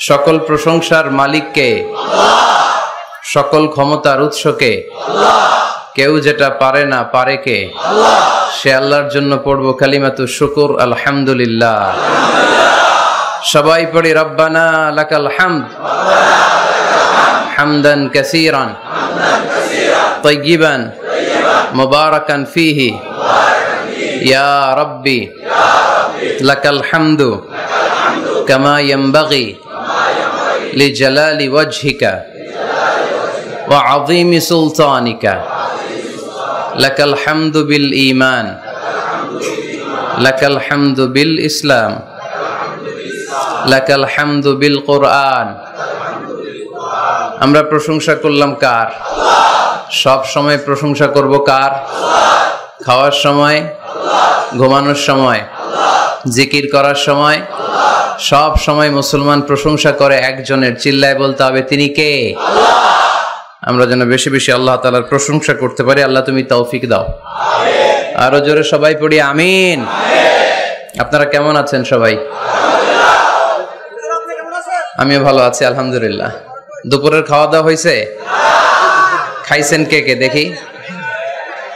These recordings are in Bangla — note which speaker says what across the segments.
Speaker 1: সকল প্রশংসার মালিককে, সকল ক্ষমতার উৎসকে, কেউ যেটা পারে না পারে কে, সে আল্লাহর জন্য পড়ব কালিমাতু শুকর আলহামদুলিল্লাহ। সবাই পড়ি রব্বানা লাকাল হামদ হামদান কাসীরান তাইয়িবান মুবারাকান ফীহি ইয়া রাব্বি লাকাল হামদু কামা ইয়ানবাগি লিজালালি ওয়াজহিকা ওয়া আযীমি সুলতানিকা। লাকাল হামদু বিল ঈমান, লাকাল হামদু বিল ইসলাম, লাকাল হামদু বিল কুরআন। আমরা প্রশংসা করলাম কার? সব সময় প্রশংসা করব কার? খাওয়ার সময়, ঘুমানোর সময়, জিকির করার সময়, সব সময় মুসলমান প্রশংসা করে একজনের। চিল্লায় বলতে হবে তিনি কে? আমরা যেন বেশি বেশি আল্লাহ তাআলার প্রশংসা করতে পারি। আল্লাহ তুমি তৌফিক দাও। আরো জোরে সবাই পড়ি আমিন। আপনারা কেমন আছেন সবাই? আমিও ভালো আছি আলহামদুলিল্লাহ। দুপুরের খাওয়া দাওয়া হয়েছে? খাইছেন কে কে দেখি?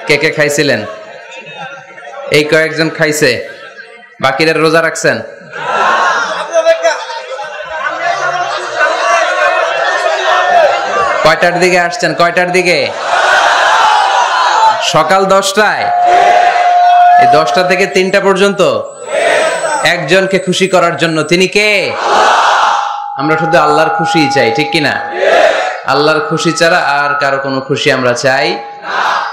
Speaker 1: কে কে খাইছিলেন? এই কয়েকজন খাইছে, বাকিরা রোজা রাখছেন? কয়টার দিকে আসছেন? কয়টার দিকে? সকাল 10টায়। এই 10টা থেকে 3টা পর্যন্ত একজনকে খুশি করার জন্য। তিনি কে? আমরা শুধু আল্লাহর খুশি চাই, ঠিক কিনা? আল্লাহর খুশি ছাড়া আর কারো কোনো খুশি আমরা চাই না।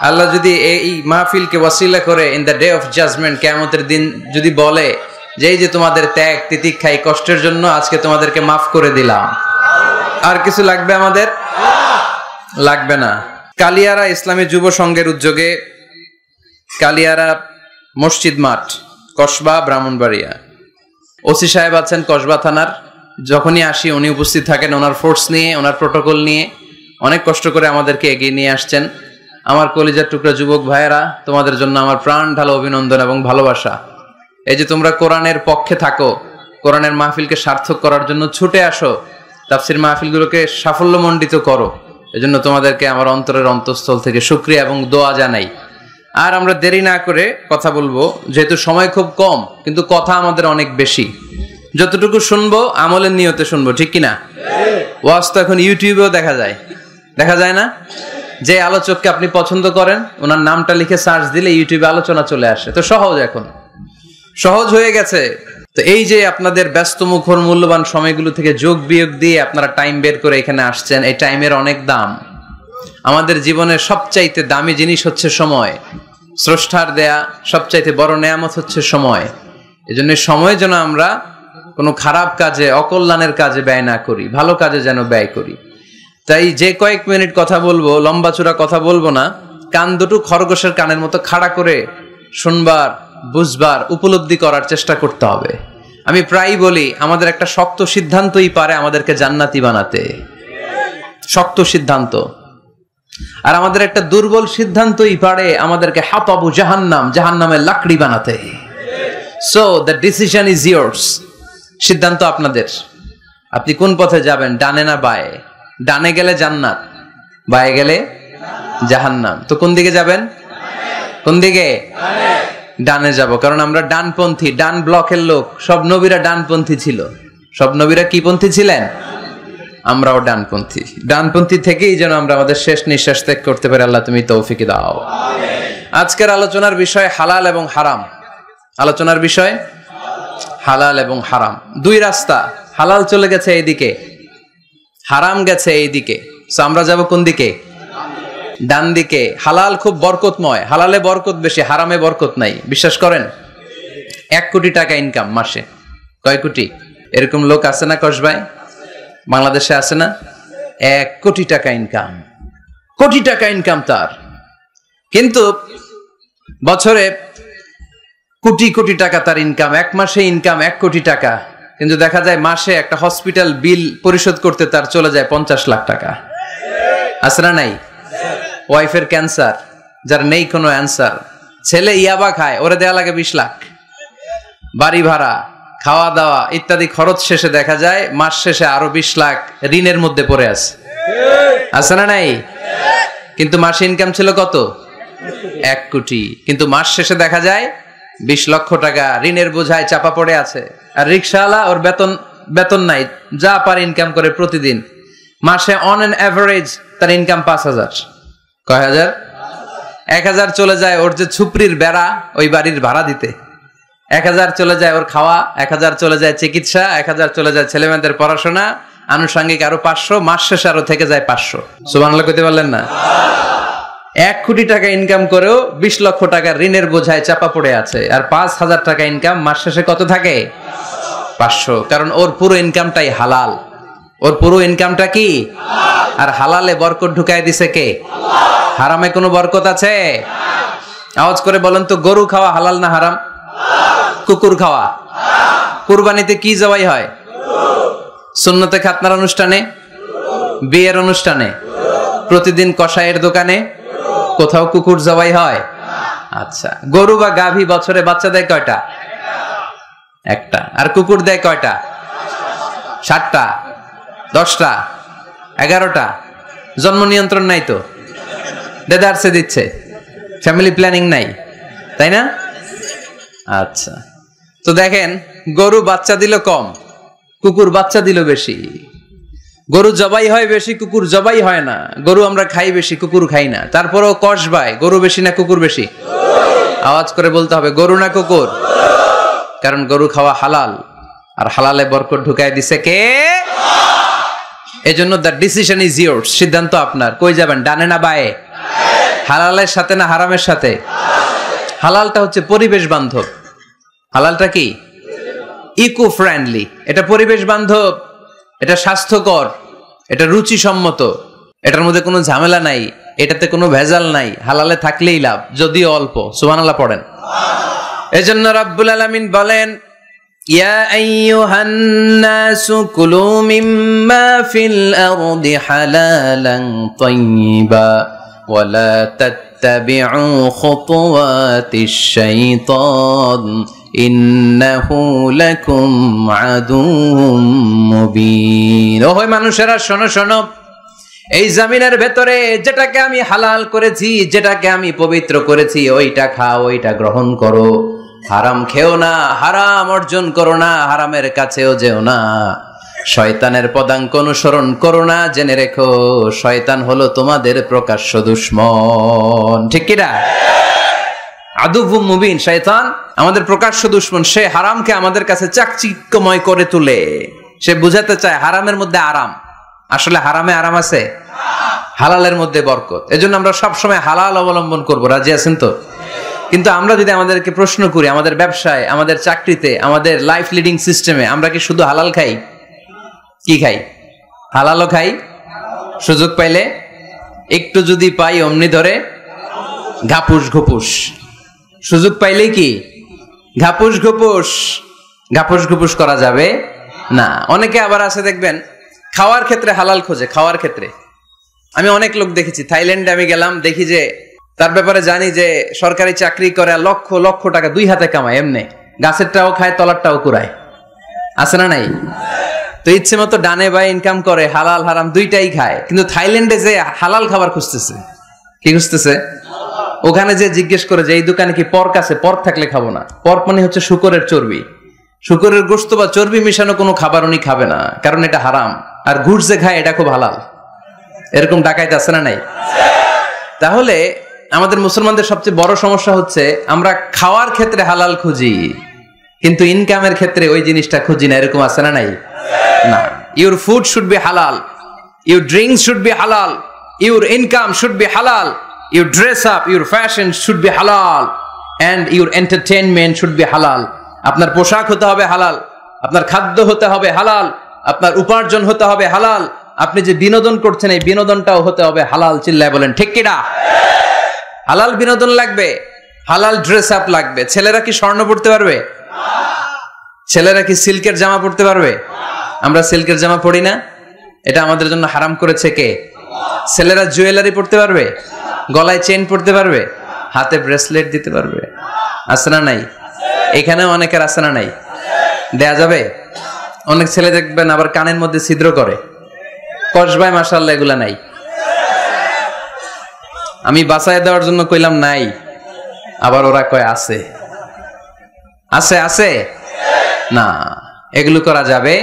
Speaker 1: আল্লাহ যদি এই মাহফিলকে ওয়াসিলা করে in the day of judgement, কিয়ামতের দিন যদি বলে যে এই যে তোমাদের ত্যাগ তিতিক্ষা এই কষ্টের জন্য আজকে তোমাদেরকে মাফ করে দিলাম, আর কিছু লাগবে আমাদের? লাগবে না। কালিয়ারা ইসলামী যুব সংঘের উদ্যোগে কালিয়ারা মসজিদ মাঠ, কসবা, ব্রাহ্মণবাড়িয়া। ওসি সাহেব আছেন কসবা থানার। যখনই আসি উনি উপস্থিত থাকেন ওনার ফোর্স নিয়ে, ওনার প্রোটোকল নিয়ে। অনেক কষ্ট করে আমাদেরকে এগিয়ে নিয়ে আসছেন। আমার কলিজার টুকরা যুবক ভাইয়েরা, তোমাদের জন্য আমার প্রাণ ঢালা অভিনন্দন এবং ভালোবাসা। এই যে তোমরা কোরআনের পক্ষে থাকো, কোরআনের মাহফিলকে সার্থক করার জন্য ছুটে আসো, তাফসির মাহফিলগুলোকে সাফল্যমণ্ডিত করো, এজন্য তোমাদেরকে আমার অন্তরের অন্তঃস্থল থেকে শুকরিয়া এবং দোয়া জানাই। আর আমরা দেরি না করে কথা বলবো, যেহেতু সময় খুব কম কিন্তু কথা আমাদের অনেক বেশি। যতটুকু শুনবো আমলের নিয়তে শুনবো, ঠিক কিনা? ওয়াজ তো এখন ইউটিউবেও দেখা যায়, দেখা যায় না? যে আলোচককে আপনি পছন্দ করেন ওনার নামটা লিখে সার্চ দিলে ইউটিউবে আলোচনা চলে আসে। তো সহজ, এখন সহজ হয়ে গেছে। তো এই যে আপনাদের ব্যস্ত মুখর মূল্যবান সময়গুলো থেকে যোগ বিয়োগ দিয়ে আপনারা টাইম বের করে এখানে আসছেন, এই টাইমের অনেক দাম। আমাদের জীবনের সবচাইতে দামি জিনিস হচ্ছে সময়। স্রষ্টার দেয়া সবচাইতে বড় নেয়ামত হচ্ছে সময়। এজন্য সময় যেন আমরা কোনো খারাপ কাজে, অকল্যাণের কাজে ব্যয় না করি, ভালো কাজে যেন ব্যয় করি। তাই যে কয়েক মিনিট কথা বলবো, লম্বা চূড়া কথা বলবো না। কান দুটো খরগোশের কানের মতো খাড়া করে শুনবার, বুঝবার, উপলব্ধি করার চেষ্টা করতে হবে। আমি প্রায়ই বলি আমাদের একটা শক্ত সিদ্ধান্তই পারে আমাদেরকে জান্নাতি বানাতে, শক্ত সিদ্ধান্ত। আর আমাদের একটা দুর্বল সিদ্ধান্তই পারে আমাদেরকে হাতাবু জাহান্নাম, জাহান্নামের লাকড়ি বানাতে। So the decision is years. সিদ্ধান্ত আপনাদের। আপনি কোন পথে যাবেন, ডানে না বায়ে? ডানে গেলে জান্নাত, বায়ে গেলে জাহান্নাম। তো কোন দিকে যাবেন? কোন দিকে? ডানে যাব, কারণ আমরা ডানপন্থী, ডান ব্লকের লোক। সব নবীরা ডানপন্থী ছিল। সব নবীরা কি পন্থী ছিলেন? আমরাও ডানপন্থী। ডানপন্থী থেকেই যেন আমরা আমাদের শেষ নিঃশ্বাস ত্যাগ করতে পারি। আল্লাহ তুমি তৌফিক দাও। আজকের আলোচনার বিষয় হালাল এবং হারাম। আলোচনার বিষয় হালাল এবং হারাম। দুই রাস্তা, হালাল চলে গেছে এইদিকে, হারাম গেছে এইদিকে। সো আমরা যাব কোন দিকে? ডান দিকে। হালাল খুব বরকতময়, হালালে বরকত বেশি, হারামে বরকত নাই। বিশ্বাস করেন? 1 কোটি টাকা ইনকাম মাসে। কয় কোটি? এরকম লোক আছে না কসবায়? বাংলাদেশে আছে না? 1 কোটি টাকা ইনকাম, কোটি টাকা ইনকাম তার। কিন্তু বছরে কোটি কোটি টাকা তার ইনকাম, 1 মাসে ইনকাম 1 কোটি টাকা। কিন্তু দেখা যায় মাসে একটা হসপিটাল বিল পরিশোধ করতে তার চলে যায় 50 লাখ টাকা। আছে না নাই? ওয়াইফের ক্যান্সার, যার নেই কোনো অ্যান্সার। ছেলে ইয়াবা খায়, ওরে দেয়া লাগে 20 লাখ। বাড়ি ভাড়া, খাওয়া দাওয়া ইত্যাদি খরচ শেষে দেখা যায় মাস শেষে আরো 20 লাখ ঋণের মধ্যে পড়ে আছে না নাই? কিন্তু মাসে ইনকাম ছিল কত? 1 কোটি। কিন্তু মাস শেষে দেখা যায় 20 লক্ষ টাকা ঋণের বোঝায় চাপা পড়ে আছে। আর রিকশাওয়ালা ওর বেতন নাই, যা পারে ইনকাম করে প্রতিদিন। মাসে অন অ্যান এভারেজ তার ইনকাম 5000। কয় হাজার? 1000 চলে যায় ওর যে ছুপরির বেড়া ওই বাড়ির ভাড়া দিতে, 1000 চলে যায় ওর খাওয়া, 1000 চলে যায় চিকিৎসা, 1000 চলে যায় ছেলেমেয়েদের পড়াশোনা, আনুষঙ্গিক আরো 500, মাস শেষে আরো থেকে যায় 500। সুবহানাল্লাহ কইতে পারলেন না? 1 কোটি টাকা ইনকাম করেও 20 লক্ষ টাকার ঋণের বোঝায় চাপা পড়ে আছে। আর 5000 টাকা ইনকাম, মাস শেষে কত থাকে? 500। কারণ ওর পুরো ইনকামটাই হালাল। ওর পুরো ইনকামটা কি? আর হালালে বরকত ঢুকায় দিছে কে? হারামে কোনো বরকত আছে? আওয়াজ করে বলেন তো, গরু খাওয়া হালাল না হারাম? কুকুর খাওয়া? কুরবানিতে কি জবাই হয়? সুন্নতে খাতনার অনুষ্ঠানে, বিয়ের অনুষ্ঠানে, প্রতিদিন কসাইয়ের দোকানে, কোথাও কুকুর জবাই হয়? আচ্ছা, গরু বা গাভী বছরে বাচ্চা দেয় কয়টা? একটা। আর কুকুর দেয় কয়টা? 7টা, 10টা, 11টা। জন্ম নিয়ন্ত্রণ নাই তো, দেদারসে দিচ্ছে, ফ্যামিলি প্ল্যানিং নাই, তাই না? আচ্ছা, তো দেখেন গরু বাচ্চা দিল কম, কুকুর বাচ্চা দিল বেশি। গরু জবাই হয় বেশি, কুকুর জবাই হয় না। গরু আমরা খাই বেশি, কুকুর খাই না। তারপরেও কসবায় গরু বেশি না কুকুর বেশি? আওয়াজ করে বলতে হবে, গরু না কুকুর? কারণ গরু খাওয়া হালাল, আর হালালে বরকত ঢুকায় দিছে কে? এজন্য দ্য ডিসিশন ইজ ইয়োরস, সিদ্ধান্ত আপনার। কই যাবেন, ডানে না বায়ে? হালালের সাথে না হারামের সাথে? হালালটা হচ্ছে পরিবেশ বান্ধব। হালালটা কি? Eco friendly. এটা পরিবেশ বান্ধব, এটা স্বাস্থ্যকর, এটা রুচিসম্মত, এটার মধ্যে কোনো ঝামেলা নাই, এটাতে কোনো ভেজাল নাই। হালালে থাকলেই লাভ, যদিও অল্প। সুবহানাল্লাহ পড়েন। এজন্য রাব্বুল আলামিন বলেন, ইয়া আইয়ুহান নাসু কুলু মিম্মা ফিল আরদি হালালান তাইয়্যিবা ওয়া লা তাত্তাবিউ খুতুওয়াতিশ শাইতান ইন্নাহু লাকুম আদুউম মুবিন। ওহে মানুষেরা, শোনো শোনো, এই জমিনের ভেতরে যেটাকে আমি হালাল করেছি, যেটাকে আমি পবিত্র করেছি, ওইটা খাও, ওইটা গ্রহণ করো। হারাম খেও না, হারাম অর্জন করো না, হারামের কাছেও যেও না। শয়তানের পদাঙ্ক অনুসরণ করো না। জেনে রেখো, শয়তান হলো তোমাদের প্রকাশ্য দুশমন। ঠিক কিনা? আদুউম মুবিন। শয়তান আমাদের প্রকাশ্য দুশমন। সে হারামকে আমাদের কাছে চাকচিক্যময় করে তুলে। সে বুঝাতে চায় হারামের মধ্যে আরাম। আসলে হারামে আরাম আছে, হালালের মধ্যে বরকত। এজন্য আমরা সবসময় হালাল অবলম্বন করব। রাজি আছেন তো? কিন্তু আমরা যদি আমাদেরকে প্রশ্ন করি, আমাদের ব্যবসায়, আমাদের চাকরিতে, আমাদের লাইফ লিডিং সিস্টেমে আমরা কি শুধু হালাল খাই? কি খাই? হালালও খাই, সুযোগ পাইলে একটু যদি পাই অমনি ধরে ঘাপুস ঘুপুস। সুযোগ পাইলেই কি ঘাপুস ঘুপুস? ঘাপুস ঘুপুস করা যাবে না। অনেকে আবার আছে দেখবেন, খাওয়ার ক্ষেত্রে হালাল খোঁজে। খাওয়ার ক্ষেত্রে আমি অনেক লোক দেখেছি। থাইল্যান্ডে আমি গেলাম, দেখি যে তার ব্যাপারে জানি যে সরকারি চাকরি করে, লক্ষ লক্ষ টাকা 2 হাতে কামায়। এমনি গাছেরটাও খায়, তলারটাও কুড়ায়। আছে না নাই? তো ইচ্ছে মতো ডানে বাই ইনকাম করে, হালাল হারাম দুইটাই খায়। কিন্তু থাইল্যান্ডে যে হালাল খাবার খুঁজতেছে। কি খুঁজতেছে? ওখানে যে জিজ্ঞেস করে যে এই দোকানে কি পর্ক আছে? পর্ক থাকলে খাবো না। পর্ক মানে হচ্ছে শুকরের চর্বি। শুকরের গোশত বা চর্বি মিশানো কোনো খাবার উনি খাবে না, কারণ এটা হারাম। আর ঘুষ যে খায় এটা খুব হালাল। এরকম ডাকাইতে আছে না নাই? তাহলে আমাদের মুসলমানদের সবচেয়ে বড় সমস্যা হচ্ছে আমরা খাওয়ার ক্ষেত্রে হালাল খুঁজি, কিন্তু ইনকামের ক্ষেত্রে ওই জিনিসটা খুঁজি না। এরকম আছে না নাই? না। ইউর ফুড শুড বি হালাল, ইউর ড্রিঙ্কস শুড বি হালাল, ইউর ইনকাম শুড বি হালাল, your dress up, your fashion should be হালাল, and your entertainment should be হালাল। আপনার পোশাক হতে হবে হালাল, আপনার খাদ্য হতে হবে হালাল, আপনার উপার্জন হতে হবে হালাল, আপনি যে বিনোদন করছেন এই বিনোদনটাও হতে হবে হালাল। চিল্লায় বলেন ঠিক কিনা? হালাল বিনোদন লাগবে, হালাল ড্রেস আপ লাগবে। ছেলেরা কি স্বর্ণ পড়তে পারবে? ছেলেরা কি সিল্কের জামা পড়তে পারবে? আমরা সিল্কের জামা পড়ি না, এটা আমাদের জন্য হারাম করেছে কে? ছেলেরা জুয়েলারি পড়তে পারবে? গলায় চেন পড়তে পারবে? হাতে ব্রেসলেট দিতে পারবে? আছে না নাই? এখানেও অনেকের আছে না নাই? দেয়া যাবে? অনেক ছেলে দেখবেন আবার কানের মধ্যে ছিদ্র করে, কসবায় মাশাআল্লাহ এগুলা নাই। আমি বাঁচায় দেওয়ার জন্য কইলাম নাই, আবার ওরা কয় আছে। আছে আছে না, এগুলো করা যাবে?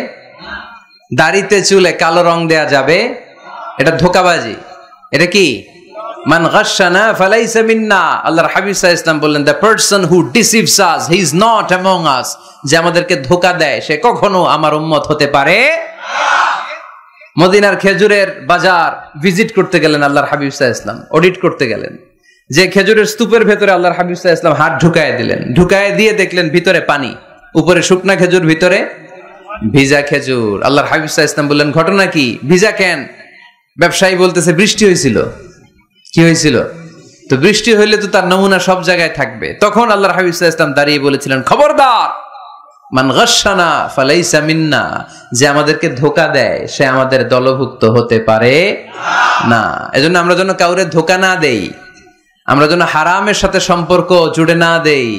Speaker 1: দাড়িতে চুলে কালো রং দেয়া যাবে? এটা ধোঁকাবাজি। এটা কি? মান গাশশানা ফালাইসা মিন্না। আল্লাহর হাবিব সাল্লাল্লাহু আলাইহি ওয়াসাল্লাম বললেন, the person who deceives us he is not among আস। যে আমাদেরকে ধোঁকা দেয় সে কখনো আমার উম্মত হতে পারে না। মদিনার খেজুরের বাজার ভিজিট করতে গেলেন আল্লাহর হাবিব সাল্লাল্লাহু আলাইহি ওয়াসাল্লাম, অডিট করতে গেলেন। যে খেজুরের স্তূপের ভেতরে আল্লাহর হাবিব সাল্লাল্লাহু আলাইহি ওয়াসাল্লাম হাত ঢুকায় দিলেন, ঢুকায় দিয়ে দেখলেন ভিতরে পানি, উপরে শুকনা খেজুর, ভিতরে ভিজা খেজুর। আল্লাহর হাবিব সাল্লাল্লাহু আলাইহি ওয়াসাল্লাম বললেন, ঘটনা কি? ভিজা কেন? ব্যবসায়ী বলতেছে বৃষ্টি হয়েছিল। কি হয়েছিল? তো বৃষ্টি হইলে তো তার নমুনা সব জায়গায় থাকবে। তখন আল্লাহর হাবিব সাল্লাল্লাহু আলাইহি ওয়াসাল্লাম দাঁড়িয়ে বলেছিলেন, খবরদার, মান গাশশানা ফালাইসা মিন্না। যে আমাদেরকে ধোঁকা দেয় সে আমাদের দলভুক্ত হতে পারে না। এজন্য আমরা যেন কাউরে ধোঁকা না দেই, আমরা যেন হারামের সাথে সম্পর্ক জুড়ে না দেই।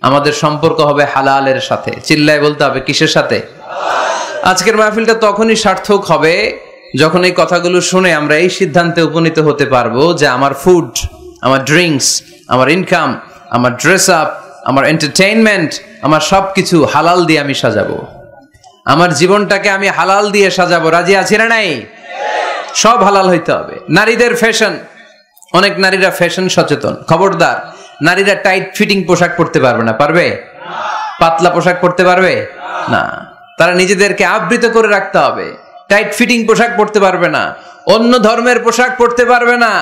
Speaker 1: আমাদের সম্পর্ক হবে হালালের সাথে। চিল্লায় বলতে হবে কিসের সাথে? আজকের মাহফিলটা তখনই সার্থক হবে যখন এই কথাগুলো শুনে আমরা এই সিদ্ধান্তে উপনীত হতে পারবো যে আমার ফুড, আমার ড্রিঙ্কস, আমার ইনকাম, আমার ড্রেস আপ, আমার এন্টারটেইনমেন্ট, আমার সবকিছু হালাল দিয়ে আমি সাজাবো। আমার জীবনটাকে আমি হালাল দিয়ে সাজাবো। রাজি আছি না নাই? সব হালাল হইতে হবে। নারীদের ফ্যাশন, অনেক নারীরা ফ্যাশন সচেতন। খবরদার, নারীরা টাইট ফিটিং পোশাক পরতে পারবে না। পারবে? পাতলা পোশাক পরতে পারবে না। তারা নিজেদেরকে আবৃত করে রাখতে হবে। টাইট ফিটিং পোশাক পরতে পারবে না, অন্য ধর্মের পোশাক পরতে পারবে না,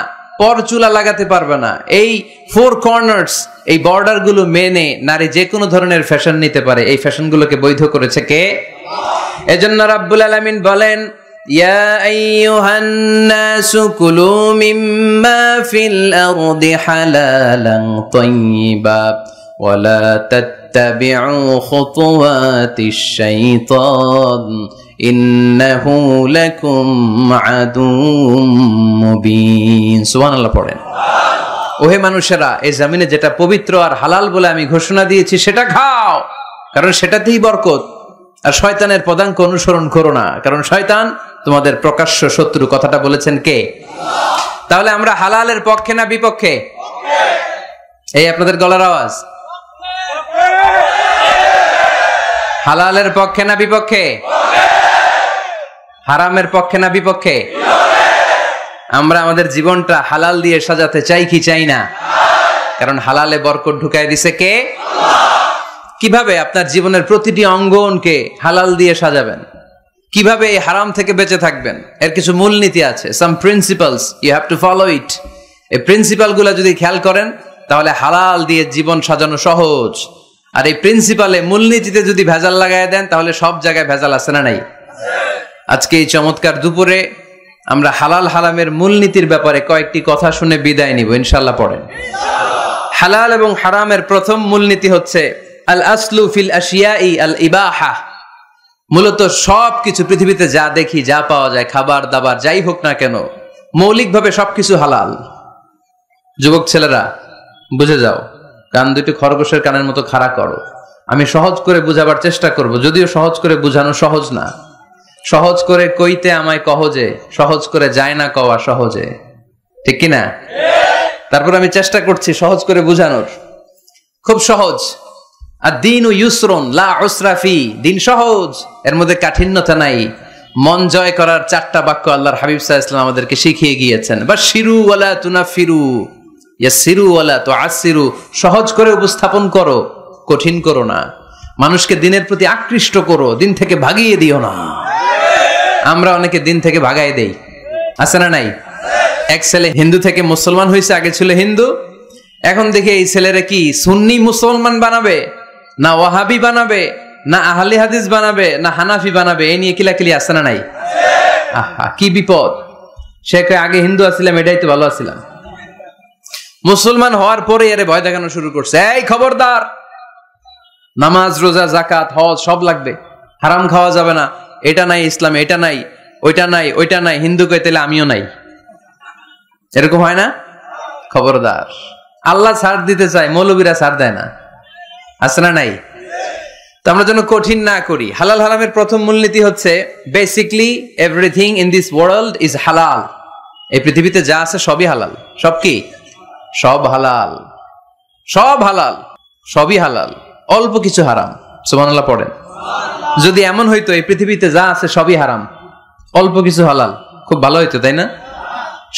Speaker 1: পর চুলা লাগাতে পারবে না। এই ফোর কর্নার্স, এই বর্ডার গুলো মেনে নারী যে কোনো ধরনের ফ্যাশন নিতে পারে। এই ফ্যাশন গুলোকে বৈধ করেছে কে? এজন্য রাব্বুল আলামিন বলেন, ইয়া আইয়ুহান নাসু কুলু মিম্মা ফিল আরদি হালালান তাইয়্যিবা ওয়া লা তাত্তাবিউ খুতুওয়াতিশ শাইতান ইন্নাহু লাকুম আদুউম মুবিন। সুবহানাল্লাহ পড়েন। ওহে মানুষেরা, এই জমিনে যেটা পবিত্র আর হালাল বলে আমি ঘোষণা দিয়েছি সেটা খাও, কারণ সেটাতেই বরকত। আর শয়তানের পদাঙ্ক অনুসরণ করো না, কারণ শয়তান তোমাদের প্রকাশ্য শত্রু। কথাটা বলেছেন কে? তাহলে আমরা হালালের পক্ষে না বিপক্ষে? এই আপনাদের গলার আওয়াজ। হালালের পক্ষে না বিপক্ষে? হারামের পক্ষে না বিপক্ষে? আমরা আমাদের জীবনটা হালাল দিয়ে সাজাতে চাই কি চাই না? কারণ হালালে বরকত ঢুকায় দিছে কে? কিভাবে আপনার জীবনের প্রতিটি অঙ্গনকে হালাল দিয়ে সাজাবেন? কিভাবে এই হারাম থেকে বেঁচে থাকবেন? এর কিছু মূলনীতি আছে, some principles, you have to follow it. এই প্রিন্সিপাল গুলা যদি খেয়াল করেন তাহলে হালাল দিয়ে জীবন সাজানো সহজ। আর এই প্রিন্সিপালে, মূলনীতিতে যদি ভেজাল লাগায় দেন তাহলে সব জায়গায় ভেজাল আছে না নাই? আজকে এই চমৎকার দুপুরে আমরা হালাল হারামের মূলনীতির ব্যাপারে কয়েকটি কথা শুনে বিদায় নিব ইনশাআল্লাহ। পড়েন। হালাল এবং হারামের প্রথম মূলনীতি হচ্ছে আল আসলু ফিল আশিয়াই আল ইবাহা। মূলত সবকিছু পৃথিবীতে যা দেখি, যা পাওয়া যায়, খাবার দাবার যাই হোক না কেন, মৌলিকভাবে সবকিছু হালাল। যুবক ছেলেরা বুঝে যাও, কান দুটো খরগোশের কানের মতো খাড়া করো। আমি সহজ করে বুঝাবার চেষ্টা করব, যদিও সহজ করে বুঝানো সহজ না। সহজ করে কইতে আমায় কহজে, সহজ করে যায় না কওয়া সহজে, ঠিক কিনা? তারপর আমি চেষ্টা করছি সহজ করে বুঝানোর। খুব সহজ। আর দিন ও ইউসরুন লা উসরা ফি, দিন সহজ, এর মধ্যে কাঠিন্যতা নাই। মন জয় করার 4টা বাক্য আল্লাহর হাবিব সাল্লাল্লাহু আলাইহি ওয়াসাল্লাম আমাদেরকে শিখিয়ে গিয়েছেন। বাশিরু ওয়ালা তুনাফিরু, ইয়াসিরু ওয়ালা তুআসিরু। সহজ করে উপস্থাপন করো, কঠিন করো না। মানুষকে দিনের প্রতি আকৃষ্ট করো, দিন থেকে ভাগিয়ে দিও না। আমরা অনেকে দিন থেকে ভাগাই দেই, আছে না নাই? এক ছেলে হিন্দু থেকে মুসলমান হয়েছে, আগে ছিল হিন্দু, এখন দেখে এই ছেলেরা কি সুন্নি মুসলমান বানাবে, না ওয়াহাবি বানাবে, না আহলে হাদিস বানাবে, না হানাফি বানাবে, এই নিয়ে কিলাকিলি আছে না নাই? আহা, কি বিপদ! সে আগে হিন্দু আছিলাম, এটাই তো ভালো আছিলাম। মুসলমান হওয়ার পরে এর ভয় দেখানো শুরু করছে, এই খবরদার, নামাজ রোজা জাকাত হজ সব লাগবে, হারাম খাওয়া যাবে না, এটা নাই ইসলামে, এটা নাই, ওইটা নাই, ওইটা নাই, হিন্দু কই তাহলে আমিও নাই। এরকম হয় না? খবরদার। আল্লাহ ছাড় দিতে চায়, মৌলবীরা ছাড় দেয় না, আছে না নাই? তো আমরা যেন কঠিন না করি। হালাল হারামের প্রথম মূলনীতি হচ্ছে basically everything in this world is হালাল। এই পৃথিবীতে যা আছে সবই হালাল। সব কি? সব হালাল, সব হালাল, সবই হালাল, অল্প কিছু হারাম। সুবহানাল্লাহ পড়েন। যদি এমন হইতো এই পৃথিবীতে যা আছে সবই হারাম, অল্প কিছু হালাল, খুব ভালো হইতো, তাই না?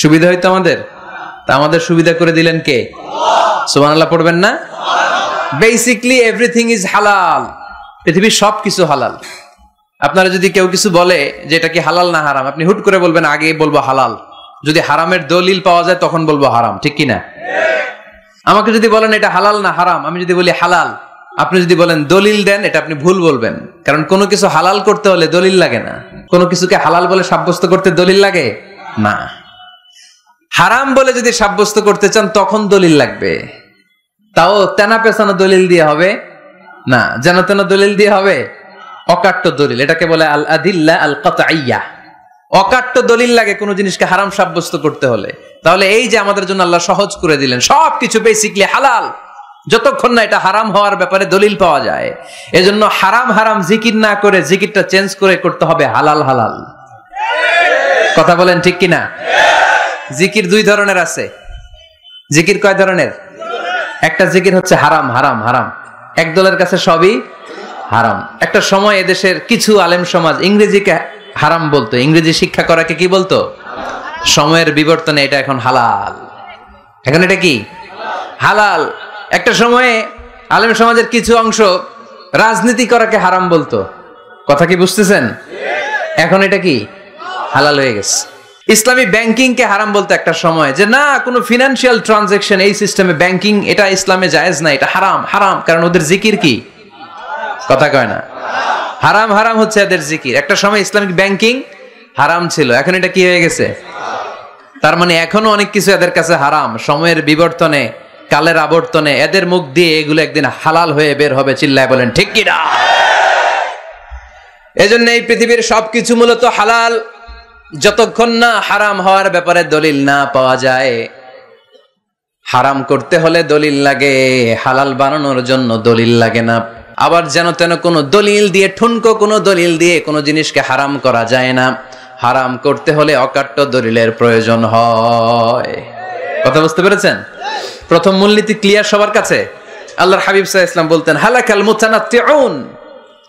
Speaker 1: সুবিধা হইতো আমাদের। তা আমাদের সুবিধা করে দিলেন কে? সুবহানাল্লাহ পড়বেন না? বেসিকলি এভরিথিং ইজ হালাল। পৃথিবীর সব কিছু হালাল। আপনারা যদি কেউ কিছু বলে যে এটা কি হালাল না হারাম, আপনি হুট করে বলবেন আগে বলবো হালাল। যদি হারামের দলিল পাওয়া যায় তখন বলবো হারাম, ঠিক কিনা? আমাকে যদি বলেন এটা হালাল না হারাম, আমি যদি বলি হালাল, আপনি যদি বলেন দলিল দেন, এটা আপনি ভুল বলবেন। কারণ কোনো কিছু হালাল করতে হলে দলিল লাগে না। কোনো কিছুকে হালাল বলে সাব্যস্ত করতে দলিল লাগে না। হারাম বলে যদি সাব্যস্ত করতে চান তখন দলিল লাগবে, তাও তেনা পেছানো দলিল দিয়ে হবে না, যেন তেন দলিল দিয়ে হবে, অকাট্য দলিল। এটাকে বলে আল আদিল্লা আল কাতঈয়া। অকাট্য দলিল লাগে কোনো জিনিসকে হারাম সাব্যস্ত করতে হলে। তাহলে এই যে আমাদের জন্য আল্লাহ সহজ করে দিলেন, সবকিছু বেসিকলি হালাল যতক্ষণ না এটা হারাম হওয়ার ব্যাপারে দলিল পাওয়া যায়। এজন্য হারাম হারাম জিকির না করে জিকিরটা চেঞ্জ করে করতে হবে হালাল হালাল। কথা বলেন ঠিক কিনা? জিকির দুই ধরনের আছে। জিকির কয় ধরনের? একটা জিকির হচ্ছে হারাম হারাম হারাম, এক দলের কাছে সবই হারাম। একটা সময় এদেশের কিছু আলেম সমাজ ইংরেজিকে হারাম বলতো, ইংরেজি শিক্ষা করাকে কি বলতো? সময়ের বিবর্তনে এটা এখন হালাল। এখন এটা কি হালাল। একটা সময়ে আলেম সমাজের কিছু অংশ রাজনীতি করাকে হারাম বলতো। কথা কি বুঝতেছেন? এখন এটা কি হালাল হয়ে গেছে। ইসলামী ব্যাংকিং কে হারাম বলতো একটা সময়, যে না কোনো ফিনান্সিয়াল ট্রানজাকশন এই সিস্টেমে ব্যাংকিং এটা ইসলামে জায়েজ না, এটা হারাম হারাম। কারণ ওদের জিকির কি? কথা কয় না? হারাম হারাম হচ্ছে এদের জিকির। একটা সময় ইসলামিক ব্যাংকিং হারাম ছিল, এখন এটা কি হয়ে গেছে? তার মানে এখনো অনেক কিছু এদের কাছে হারাম। সময়ের বিবর্তনে, কালের আবর্তনে এদের মুখ দিয়ে এগুলো একদিন হালাল হয়ে বের হবে। চিল্লায় বলেন ঠিক কিনা? এজন্য এই পৃথিবীর সবকিছু মূলত হালাল যতক্ষণ না হারাম হওয়ার ব্যাপারে দলিল না পাওয়া যায়। হারাম করতে হলে দলিল লাগে, হালাল বানানোর জন্য দলিল লাগে না। আবার যেন তেন কোনো দলিল দিয়ে, ঠুনকো কোনো দলিল দিয়ে কোনো জিনিসকে হারাম করা যায় না। হারাম করতে হলে অকাট্য দলিলের প্রয়োজন হয়। কথা বুঝতে পেরেছেন? প্রথম মূলনীতি ক্লিয়ার সবার কাছে? আল্লাহর হাবিব সাল্লাল্লাহু আলাইহি ওয়াসাল্লাম বলতেন হালাকাল মুতানাত্তিউন,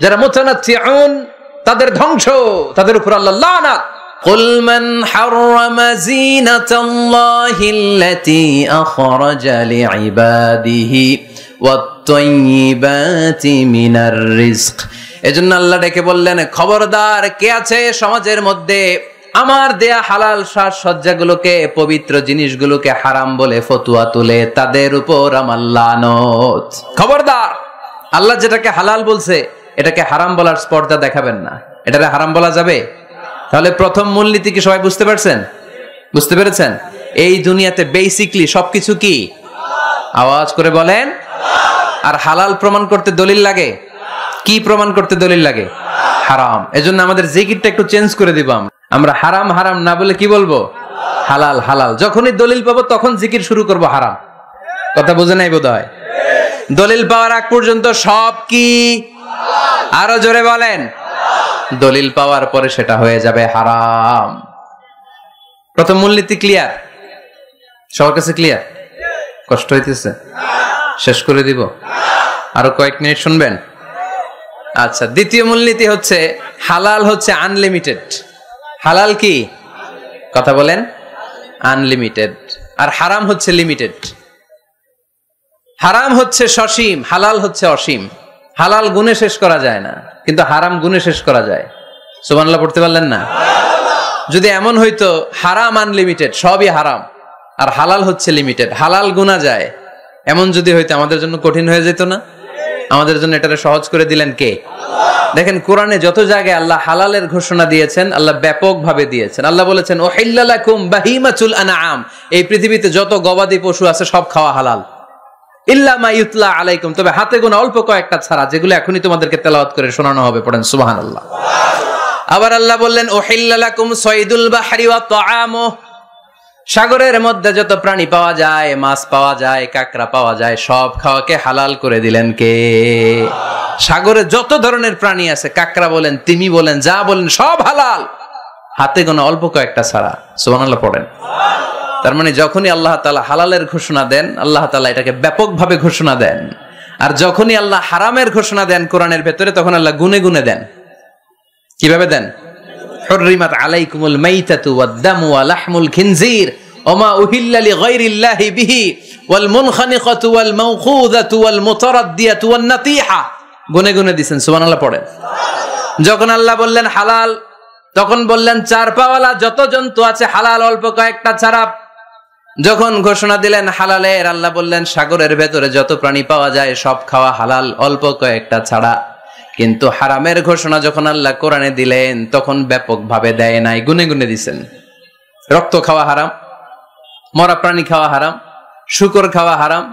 Speaker 1: যারা মুতানাত্তিউন তাদের ধ্বংস, তাদের উপর আল্লাহ লানাত। قل من حرم زينة الله التي أخرج لعباده والطيبات من الرزق। এজন্য আল্লাহ ডেকে বললেন খবরদার, কে আছে সমাজের মধ্যে আমার দেয়া হালাল সাজসজ্জাগুলোকে, পবিত্র জিনিসগুলোকে হারাম বলে ফতোয়া তুলে, তাদের উপর আমার লানত। খবরদার, আল্লাহ যেটাকে হালাল বলছে এটাকে হারাম বলার স্পর্ধা দেখাবেন না। এটাকে হারাম বলা যাবে? তাহলে প্রথম মূলনীতি কি সবাই বুঝতে পারছেন? বুঝতে পেরেছেন? এই দুনিয়াতে বেসিকলি সবকিছু কি? আওয়াজ করে বলেন। আর হালাল প্রমাণ করতে দলিল লাগে। কি প্রমাণ করতে দলিল লাগে? হারাম। এজন্য আমাদের জিকিরটা একটু চেঞ্জ করে দিব। আমরা হারাম হারাম না বলে কি বলবো? হালাল হালাল। যখনই দলিল পাবো তখন জিকির শুরু করব হারাম। কথা বুঝে নাই বোধহয়? দলিল পাওয়ার আগ পর্যন্ত সব কি? আরো জোরে বলেন। দলিল পাওয়ার পরে সেটা হয়ে যাবে হারাম। প্রথম মূলনীতি ক্লিয়ার? সবার কাছে ক্লিয়ার? কষ্ট হইতেছে? শেষ করে দিব? আরো কয়েক মিনিট শুনবেন? আচ্ছা, দ্বিতীয় মূলনীতি হচ্ছে হালাল হচ্ছে আনলিমিটেড। হালাল কি? কথা বলেন। আনলিমিটেড। আর হারাম হচ্ছে লিমিটেড। হারাম হচ্ছে সসীম, হালাল হচ্ছে অসীম। হালাল গুণে শেষ করা যায় না, কিন্তু হারাম গুণে শেষ করা যায়। সুবহানাল্লাহ পড়তে পারলেন না? যদি এমন হইতো হারাম আনলিমিটেড, সবই হারাম, আর হালাল হচ্ছে লিমিটেড, হালাল গুণা যায়, এমন যদি হইতো আমাদের জন্য কঠিন হয়ে যেত না? আমাদের জন্য এটাকে সহজ করে দিলেন কে? দেখেন কোরআনে যত জায়গায় আল্লাহ হালালের ঘোষণা দিয়েছেন, আল্লাহ ব্যাপকভাবে দিয়েছেন। আল্লাহ বলেছেন উহিল্লা লাকুম বাহিমাতুল আনআম, এই পৃথিবীতে যত গবাদি পশু আছে সব খাওয়া হালাল, ইল্লা মা ইউতলা আলাইকুম, তবে হাতে গোনা অল্প কয়েকটা ছাড়া, যেগুলো এখনই তোমাদেরকে তেলাওয়াত করে শোনানো হবে। পড়েন সুবহানাল্লাহ। আবার আল্লাহ বললেন উহিল্লা লাকুম সাইদুল বাহরি ওয়া তাআমু, সাগরের মধ্যে যত প্রাণী পাওয়া যায়, মাছ পাওয়া যায়, কাঁকড়া পাওয়া যায়, সব খাওয়াকে হালাল করে দিলেন কে? সাগরে যত ধরনের প্রাণী আছে, কাঁকড়া বলেন, তিমি বলেন, যা বলেন, সব হালাল, হাতে গোনা অল্প কয়েকটা ছাড়া। সুবহানাল্লাহ পড়েন। তার মানে যখনই আল্লাহ তাআলা হালালের ঘোষণা দেন, আল্লাহ তাআলা এটাকে ব্যাপকভাবে ঘোষণা দেন। আর যখনই আল্লাহ হারামের ঘোষণা দেন কোরআনের ভেতরে, তখন আল্লাহ গুনে গুনে দেন। কিভাবে দেন? হুররিমাত আলাইকুমুল মাইতাতু ওয়াদ-দামু ওয়া লাহমুল খিনজির ওয়া মা উহিল্লা লিগাইরিল্লাহি বিহি ওয়াল মুনখানিকাতু ওয়াল মাওখুযাতু ওয়াল মুতারাদ্দিয়াতু ওয়ান নাতিহা। গুনে গুনে দিবেন। সুবহানাল্লাহ পড়েন। যখন আল্লাহ বললেন হালাল, তখন বললেন চার পাওয়ালা যত জন্তু আছে হালাল, অল্প কয়েকটা ছাড়া। যখন ঘোষণা দিলেন হালালের, আল্লাহ বললেন সাগরের ভেতরে যত প্রাণী পাওয়া যায় সব খাওয়া হালাল, অল্প কয়েকটা ছাড়া। কিন্তু হারামের ঘোষণা যখন আল্লাহ কোরআনে দিলেন, তখন ব্যাপকভাবে দেয় নাই, গুনে গুনে দিছেন। রক্ত খাওয়া হারাম, মরা প্রাণী খাওয়া হারাম, শূকর খাওয়া হারাম,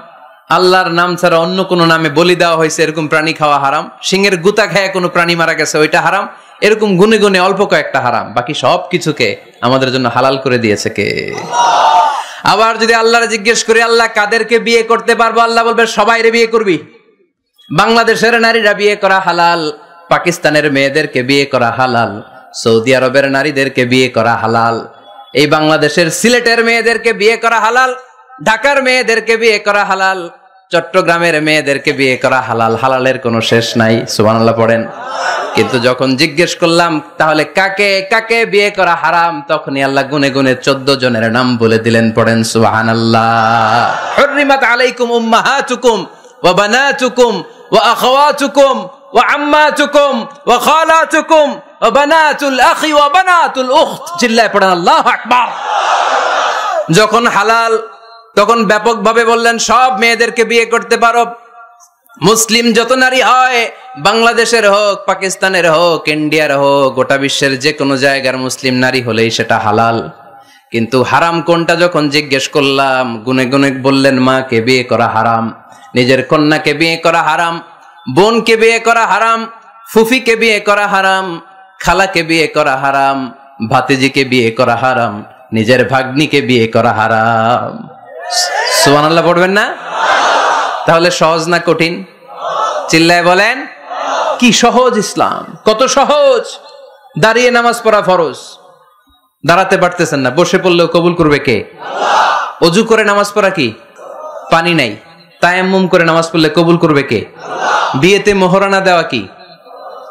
Speaker 1: আল্লাহর নাম ছাড়া অন্য কোনো নামে বলি দেওয়া হয়েছে এরকম প্রাণী খাওয়া হারাম, সিংহের গুতা খেয়ে কোনো প্রাণী মারা গেছে ওইটা হারাম। এরকম গুনে গুনে অল্প কয়েকটা হারাম, বাকি সব কিছুকে আমাদের জন্য হালাল করে দিয়েছে কে? আবার যদি আল্লাহরে জিজ্ঞেস করি আল্লাহ কাদেরকে বিয়ে করতে পারবো, আল্লাহ বলবে সবাইরে বিয়ে করবি। বাংলাদেশের নারীরা বিয়ে করা হালাল, পাকিস্তানের মেয়েদেরকে বিয়ে করা হালাল, সৌদি আরবের নারীদেরকে বিয়ে করা হালাল, এই বাংলাদেশের সিলেটের মেয়েদেরকে বিয়ে করা হালাল, ঢাকার মেয়েদেরকে বিয়ে করা হালাল, চট্টগ্রামের মেয়েদেরকে বিয়ে করা হালাল। হালালের কোনো শেষ নাই। সুবহানাল্লাহ পড়েন। কিন্তু যখন জিজ্ঞেস করলাম তাহলে কাকে কাকে বিয়ে করা হারাম, তখনই আল্লাহ গুনে গুনে 14 জনের নাম বলে দিলেন। পড়েন সুবহানাল্লাহ। হুররিমাত আলাইকুম উম্মাহাতুকুম ওয়া বানাতুকুম ওয়া আখাওয়াতুকুম ওয়া আম্মাতুকুম ওয়া খালাতুকুম ওয়া বানাতুল আখি ওয়া বানাতুল উখত। চিল্লায়ে পড়েন আল্লাহু আকবার। যখন হালাল, তখন ব্যাপকভাবে বললেন সব মেয়েদেরকে বিয়ে করতে পারো। মুসলিম যত নারী হয়, বাংলাদেশের হোক, পাকিস্তানের হোক, ইন্ডিয়ার হোক, গোটা বিশ্বের যে কোনো জায়গার মুসলিম নারী হলেই সেটা হালাল। কিন্তু হারাম কোনটা যখন জিজ্ঞেস করলাম, গুনে গুনে বললেন মাকে বিয়ে করা হারাম, নিজের কন্যাকে বিয়ে করা হারাম, বোনকে বিয়ে করা হারাম, ফুফিকে বিয়ে করা হারাম, খালাকে বিয়ে করা হারাম, ভাতিজিকে বিয়ে করা হারাম, নিজের ভাগ্নিকে বিয়ে করা হারাম। সুবহানাল্লাহ পড়বেন না? তাহলে সহজ না কঠিন? চিল্লায় বলেন। কি সহজ ইসলাম, কত সহজ। দাঁড়িয়ে নামাজ পড়া ফরজ, দাঁড়াতে পারতেছেন না, বসে পড়লেও কবুল করবে কে? আল্লাহ। ওযু করে নামাজ পড়া কি? পানি নাই, তায়াম্মুম করে নামাজ পড়লে কবুল করবে কে? আল্লাহ। বিয়েতে মোহরানা দেওয়া কি?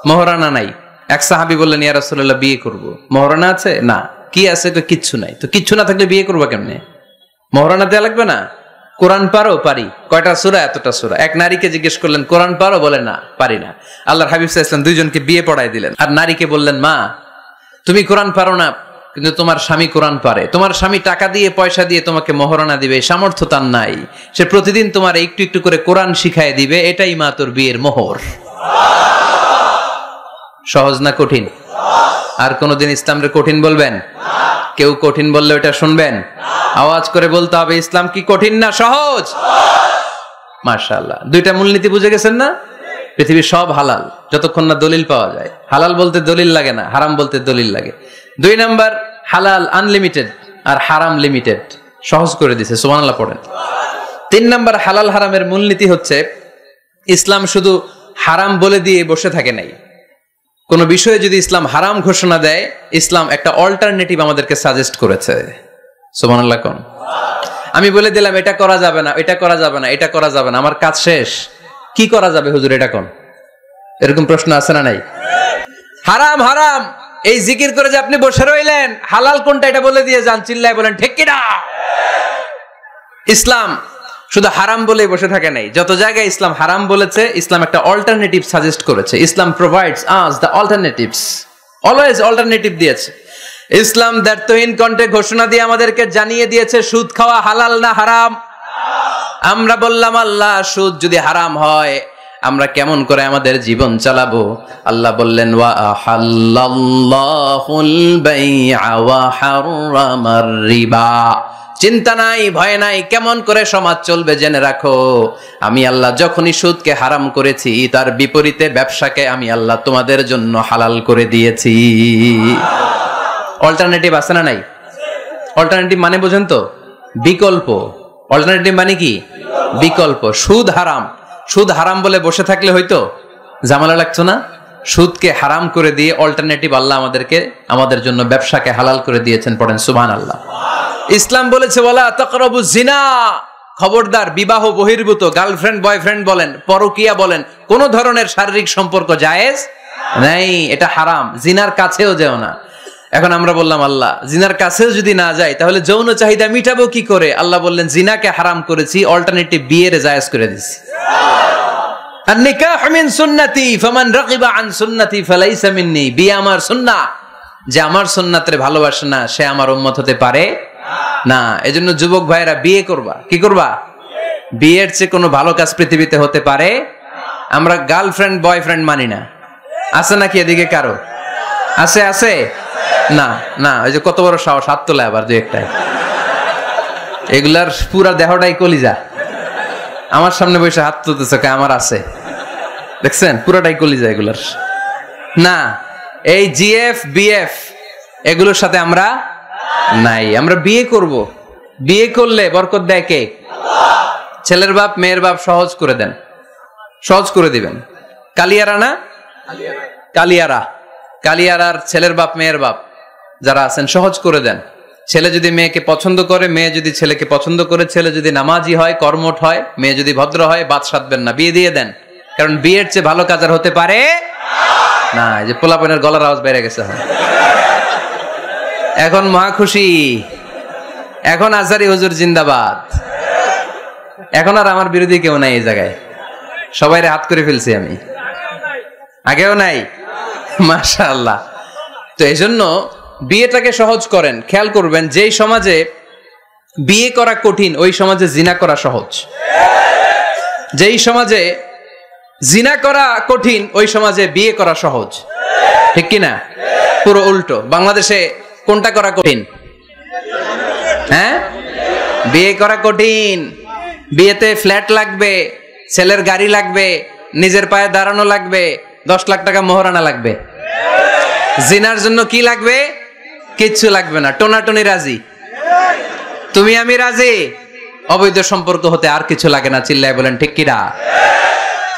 Speaker 1: মোহরানা নাই। এক সাহাবী বললেন ইয়া রাসূলুল্লাহ বিয়ে করব, মোহরানা আছে? না। কি আছে? তো কিচ্ছু নাই। তো কিচ্ছু না থাকলে বিয়ে করবা কেমনে? মোহরানা দেওয়া লাগবে না? কোরআন পারো? পারি। কয়টা সূরা? এতটা সূরা। এক নারীকে জিজ্ঞেস করলেন কোরআন পারো? বলে না, পারি না। আল্লাহর হাবিব সাল্লাল্লাহু আলাইহি ওয়াসাল্লাম দুইজনকে বিয়ে পড়ায় দিলেন। আর নারীকে বললেন মা তুমি কোরআন পারো না, কিন্তু তোমার স্বামী কোরআন পারে, তোমার স্বামী টাকা দিয়ে পয়সা দিয়ে তোমাকে মোহরানা দিবে, সামর্থ্য তার নাই, সে প্রতিদিন তোমার একটু একটু করে কোরআন শিখায় দিবে, এটাই মা তোর বিয়ের মোহর। সহজ না কঠিন? আর কোনদিন ইসলামরে কঠিন বলবেন? কেউ কঠিন বললে ওটা শুনবেন? আওয়াজ করে বলতে হবে ইসলাম কি কঠিন না সহজ? মাশাআল্লাহ। দুইটা মূলনীতি বুঝে গেছেন না? পৃথিবীর সব হালাল যতক্ষণ না দলিল পাওয়া যায়। হালাল বলতে দলিল লাগে না, হারাম বলতে দলিল লাগে। 2 নাম্বার, হালাল আনলিমিটেড আর হারাম লিমিটেড, সহজ করে দিয়েছে। সুবহানাল্লাহ পড়েন। 3 নাম্বার, হালাল হারামের মূলনীতি হচ্ছে ইসলাম শুধু হারাম বলে দিয়ে বসে থাকে নাই। কোন বিষয়ে যদি ইসলাম হারাম ঘোষণা দেয়, ইসলাম একটা অল্টারনেটিভ আমাদেরকে সাজেস্ট করেছে। সুবহানাল্লাহ কোন? আমি বলে দিলাম এটা করা যাবে না, এটা করা যাবে না, এটা করা যাবে না, আমার কাজ শেষ, কি করা যাবে হুজুর এটা কোন? এরকম প্রশ্ন আছে না নাই? হারাম হারাম এই জিকির করে যে আপনি বসে রইলেন, হালাল কোনটা এটা বলে দিয়ে যান, চিল্লায় বলেন ঠিক কি না? ইসলাম শুধু হারাম বলেই বসে থাকে নাই। যত জায়গায় ইসলাম হারাম বলেছে, ইসলাম একটা অল্টারনেটিভ সাজেস্ট করেছে। Islam provides us the alternatives, always alternative দিয়েছে। ইসলাম দ্ব্যর্থহীন কণ্ঠে ঘোষণা দিয়ে আমাদেরকে জানিয়ে দিয়েছে সুদ খাওয়া হালাল না হারাম। আমরা বললাম আল্লাহ সুদ যদি হারাম হয় আমরা কেমন করে আমাদের জীবন চালাবো? আল্লাহ বললেন ওয়া আহাল্লাল্লাহুল বাই'a ওয়া হারামার রিবা। চিন্তা নাই, ভয় নাই, কেমন করে সমাজ চলবে জেনে রাখো। আমি আল্লাহ যখনই সুদকে হারাম করেছি, তার বিপরীতে ব্যবসাকে আমি আল্লাহ তোমাদের জন্য হালাল করে দিয়েছি। অল্টারনেটিভ আছে না নাই? অল্টারনেটিভ মানে বোঝেন তো? বিকল্প। অল্টারনেটিভ মানে কি? বিকল্প। সুদ হারাম, সুদ হারাম বলে বসে থাকলে হয়তো ঝামেলা লাগতো না? সুদকে হারাম করে দিয়ে অল্টারনেটিভ আল্লাহ আমাদেরকে, আমাদের জন্য ব্যবসাকে হালাল করে দিয়েছেন। পড়েন সুবহানাল্লাহ। ইসলাম বলেছে ওয়ালা তাকরাবুজ জিনা, খবরদার বিবাহ বহির্ভূত গার্লফ্রেন্ড বয়ফ্রেন্ড বলেন, পরকিয়া বলেন, কোন ধরনের শারীরিক সম্পর্ক জায়েজ নাই, এটা হারাম। জিনার কাছেও যেও না। এখন আমরা বললাম আল্লাহ জিনার কাছেও যদি না যাই তাহলে যৌন চাহিদা মিটাবো কি করে? আল্লাহ বললেন জিনাকে হারাম করেছি, অল্টারনেটিভ বিয়ের জায়েজ করে দিছি। আর নিকাহ মিন সুন্নতি ফামান রাগিবা আন সুন্নতি ফালাইসা মিন্নি, বিয়ে আমার সুন্নাহ, যে আমার সুন্নাতের ভালোবাসে না সে আমার উম্মত হতে পারে না। এজন্য যুবক ভাইরা বিয়ে করবা। কি করবা? বিয়ের চেয়ে কোনো ভালো কাজ পৃথিবীতে হতে পারে? আমরা গার্লফ্রেন্ড বয়ফ্রেন্ড মানি না। আছে নাকি এদিকে কারো? আছে? আছে না? না, ওই যে কত বড় সাহস, হাত তোলে আবার দু একটাই। এগুলার পুরা দেহটাই কলিজা। আমার সামনে বসে হাত তুলতেছে, আমার আছে। দেখছেন, পুরাটাই কলিজা এগুলার। না, এই জিএফ বিএফ এগুলোর সাথে আমরা নাই। আমরা বিয়ে করব। বিয়ে করলে বরকত দেয় কে? ছেলের বাপ মেয়ের বাপ সহজ করে দেন, সহজ করে দিবেন। কালিয়ারা না? কালিয়ারা, কালিয়ারার ছেলের বাপ মেয়ের বাপ যারা আছেন সহজ করে দেন। ছেলে যদি মেয়েকে পছন্দ করে, মেয়ে যদি ছেলেকে পছন্দ করে, ছেলে যদি নামাজি হয়, কর্মঠ হয়, মেয়ে যদি ভদ্র হয়, বাদ সাধবেন না, বিয়ে দিয়ে দেন। কারণ বিয়ের চেয়ে ভালো কাজ আর হতে পারে না। এই যে পোলাপনের গলার আওয়াজ বেড়ে গেছে। এখন মহা খুশি, এখন আজহারি হুজুর জিন্দাবাদ। এখন আর আমার বিরোধী কেউ নাই এই জায়গায়, সবাইরে হাত করে ফেলছি আমি, আগেও নাই। মাশাআল্লাহ। তো এই জন্য বিয়েটাকে সহজ করেন। খেয়াল করবেন, যেই সমাজে বিয়ে করা কঠিন ওই সমাজে জিনা করা সহজ। যেই সমাজে জিনা করা কঠিন ওই সমাজে বিয়ে করা সহজ। ঠিক কিনা? পুরো উল্টো। বাংলাদেশে কোনটা করা কঠিন? হ্যাঁ, বিয়ে করা কঠিন। বিয়েতে ফ্ল্যাট লাগবে, ছেলের গাড়ি লাগবে, নিজের পায়ে দাঁড়ানো লাগবে, 10 লাখ টাকা মোহরানা লাগবে। জিনার জন্য কি লাগবে? কিচ্ছু লাগবে না, টোনাটনি রাজি, তুমি আমি রাজি। অবৈধ সম্পর্ক হতে আর কিছু লাগে না। চিল্লায় বলেন ঠিক কিনা?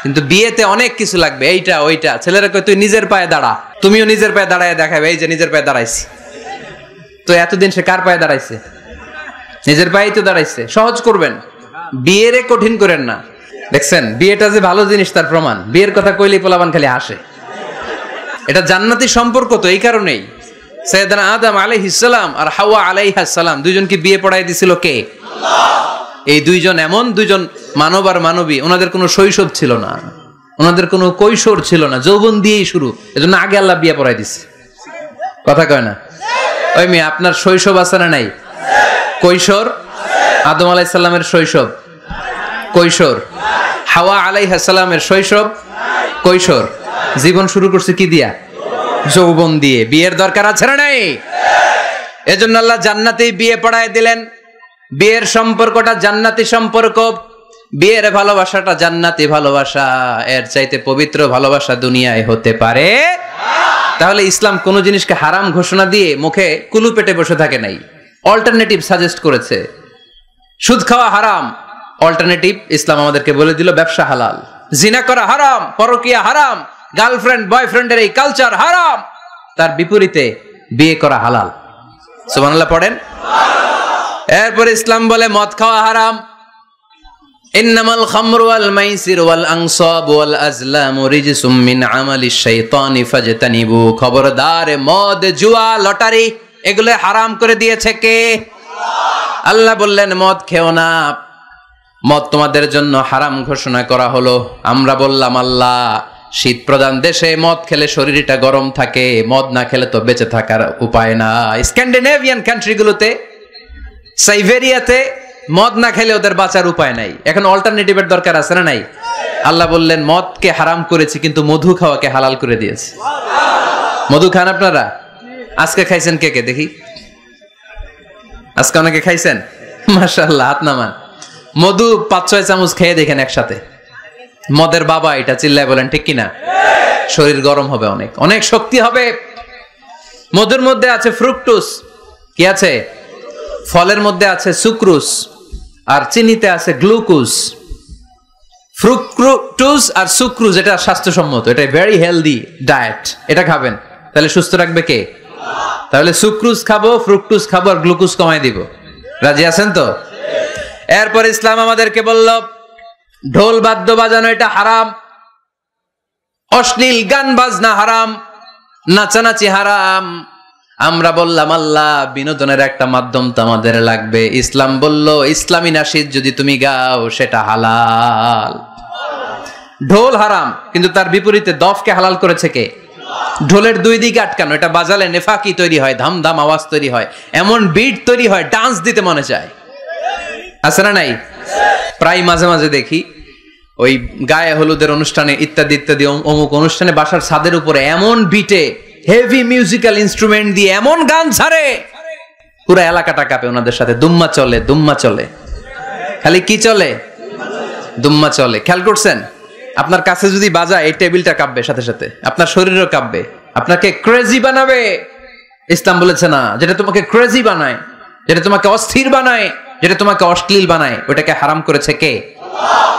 Speaker 1: কিন্তু বিয়েতে অনেক কিছু লাগবে, এইটা ওইটা। ছেলেরা কই তুই নিজের পায়ে দাঁড়া, তুমিও নিজের পায়ে দাঁড়ায় দেখাবে, এই যে নিজের পায়ে দাঁড়াইছি। তো এতদিন সে কার পায়ে দাঁড়াইছে? নিজের পায়েই তো দাঁড়াইছে। সহজ করবেন, বিয়েরে কঠিন করেন না। দেখছেন, বিয়েটা যে ভালো জিনিস তার প্রমাণ। বিয়ের কথা কইলেই পোলাপান খালি হাসে। এটা জান্নাতি সম্পর্ক। তো এই কারণেই সাইয়েদনা আদম আলাইহিস সালাম আর হাওয়া আলাইহাস সালাম দুইজনকে বিয়ে পড়াই দিছিল কে? আল্লাহ। এই দুইজন এমন দুইজন মানব আর মানবী, ওনাদের কোনো শৈশব ছিল না, ওনাদের কোনো কৈশোর ছিল না, যৌবন দিয়েই শুরু। এজন্য আগে আল্লাহ বিয়ে পড়াই দিছে। কথা কয় না? ওই মেয়ে, আপনার শৈশব আছে না নাই? কৈশোর? আদম আলাইহিস সালামের শৈশব কৈশোর, হাওয়া আলাইহাস সালামের শৈশব কৈশোর। জীবন শুরু করছে কি দিয়া? যৌবন দিয়ে। বিয়ের দরকার আছে না নাই? এজন্য আল্লাহ জান্নাতেই বিয়ে পড়ায় দিলেন। বিয়ের সম্পর্কটা জান্নাতি সম্পর্ক, বিয়ের ভালোবাসাটা জান্নাতি ভালোবাসা। এর চাইতে পবিত্র ভালোবাসা দুনিয়ায় হতে পারে? তাহলে ইসলাম কোন জিনিসকে হারাম ঘোষণা দিয়ে মুখে কুলু পেটে বসে থাকে নাই, অল্টারনেটিভ সাজেস্ট করেছে। সুদ খাওয়া হারাম, অল্টারনেটিভ ইসলাম আমাদেরকে বলে দিল ব্যবসা হালাল। জিনা করা হারাম, পরকিয়া হারাম, গার্লফ্রেন্ড বয়ফ্রেন্ডের এই কালচার হারাম, তার বিপরীতে বিয়ে করা হালাল। সুবহানাল্লাহ পড়েন। এরপর ইসলাম বলে মদ খাওয়া হারাম। ইন্নামাল খামরু ওয়াল মাইসির ওয়াল আনসাব ওয়াল আজলামু রিজসুম মিন আমালিশ শাইতানি ফাজতানিবু। খবরদার, মদ, জুয়া, লটারি এগুলো হারাম করে দিয়েছে কে? আল্লাহ বললেন মদ খেও না, মদ তোমাদের জন্য হারাম ঘোষণা করা হলো। আমরা বললাম আল্লাহ, শীত প্রধান দেশে মদ খেলে শরীরটা গরম থাকে, মদ না খেলে তো বেঁচে থাকার উপায় না। স্ক্যান্ডিনেভিয়ান কান্ট্রিগুলোতে, সাইবেরিয়াতে মদ না খেলে ওদের বাঁচার উপায় নাই। এখন অল্টারনেটিভের দরকার আছে না নাই? আল্লাহ বললেন মদকে হারাম করেছি কিন্তু মধু খাওয়াকে হালাল করে দিয়েছি। মধু খান আপনারা? আজকে খাইছেন কে কে দেখি? আজকে অনেকে খাইছেন? মাশাআল্লাহ, হাত নামান। মধু 5-6 চামচ খেয়ে দেখেন একসাথে। মদের বাবা এটা, চিল্লায় বলেন ঠিক কিনা? শরীর গরম হবে, অনেক অনেক শক্তি হবে। মধুর মধ্যে আছে ফ্রুকটোজ। কি আছে? ফলের মধ্যে আছে সুক্রোজ আর চিনিতে আছে গ্লুকোজ। ফ্রুক্টোজ আর সুক্রোজ এটা স্বাস্থ্যসম্মত, এটা ভেরি হেলদি ডায়েট, এটা খাবেন তাহলে সুস্থ রাখবে কে? তাহলে সুক্রোজ খাবো, ফ্রুক্টোজ খাবো আর গ্লুকোজ কমাই দিব। রাজি আছেন তো? এরপর ইসলাম আমাদেরকে বলল ঢোল বাদ্য বাজানো এটা হারাম, অশ্লীল গান বাজনা হারাম, নাচানাচি হারাম। আমরা বললাম আল্লাহ বিনোদনের একটা মাধ্যম তো আমাদের লাগবে। ইসলাম বলল ইসলামী নাশিদ যদি তুমি গাও সেটা হালাল। ঢোল হারাম, কিন্তু তার বিপরীতে দফকে হালাল করেছে কে? ঢোলের দুই দিকে আটকানো, এটা বাজালে নেফাকি তৈরি হয়, ধাম ধাম আওয়াজ তৈরি হয়, এমন বিট তৈরি হয় ডান্স দিতে মনে চায়। আছে না নাই? প্রায় মাঝে মাঝে দেখি ওই গায়ে হলুদের অনুষ্ঠানে ইত্যাদি ইত্যাদি অমুক অনুষ্ঠানে বাসার ছাদের উপরে এমন বিটে হেভি মিউজিক্যাল ইনস্ট্রুমেন্ট দিয়ে এমন গান ছাড়ে পুরো এলাকাটা কাঁপে। ওনাদের সাথে দুম্মা চলে, দুম্মা চলে, খালি কি চলে? দুম্মা চলে। খেয়াল করছেন? আপনার কাছে যদি বাজায় এই টেবিলটা কাঁপবে, সাথে সাথে আপনার শরীরও কাঁপবে, আপনাকে ক্রেজি বানাবে। ইসলাম বলেছে না, যেটা তোমাকে ক্রেজি বানায়, যেটা তোমাকে অস্থির বানায়, যেটা তোমাকে অশ্লীল বানায়, ওটাকে হারাম করেছে কে?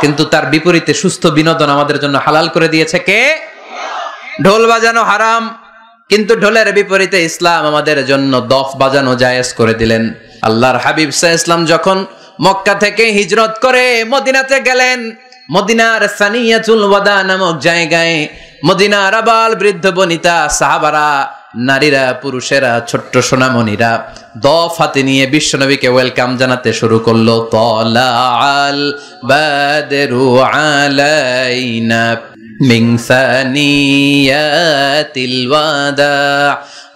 Speaker 1: কিন্তু তার বিপরীতে সুস্থ বিনোদন আমাদের জন্য হালাল করে দিয়েছে কে? ঢোল বাজানো হারাম, কিন্তু ঢোলের বিপরীতে ইসলাম আমাদের জন্য দফ বাজানো জায়েজ করে দিলেন। আল্লাহর হাবিব সাল্লাল্লাহু আলাইহি ওয়াসাল্লাম যখন মক্কা থেকে হিজরত করে মদিনাতে গেলেন, মদিনার সানিয়াতুল ওয়াদা নামক জায়গায় মদিনার আবাল বৃদ্ধ বনিতা সাহাবারা, নারীরা, পুরুষেরা, ছোট্ট সোনামণিরা দফ হাতে নিয়ে বিশ্বনবীকে ওয়েলকাম জানাতে শুরু করলো। তলাআল বাদরু আলাইনা মিন সানিয়াতিল ওয়াদা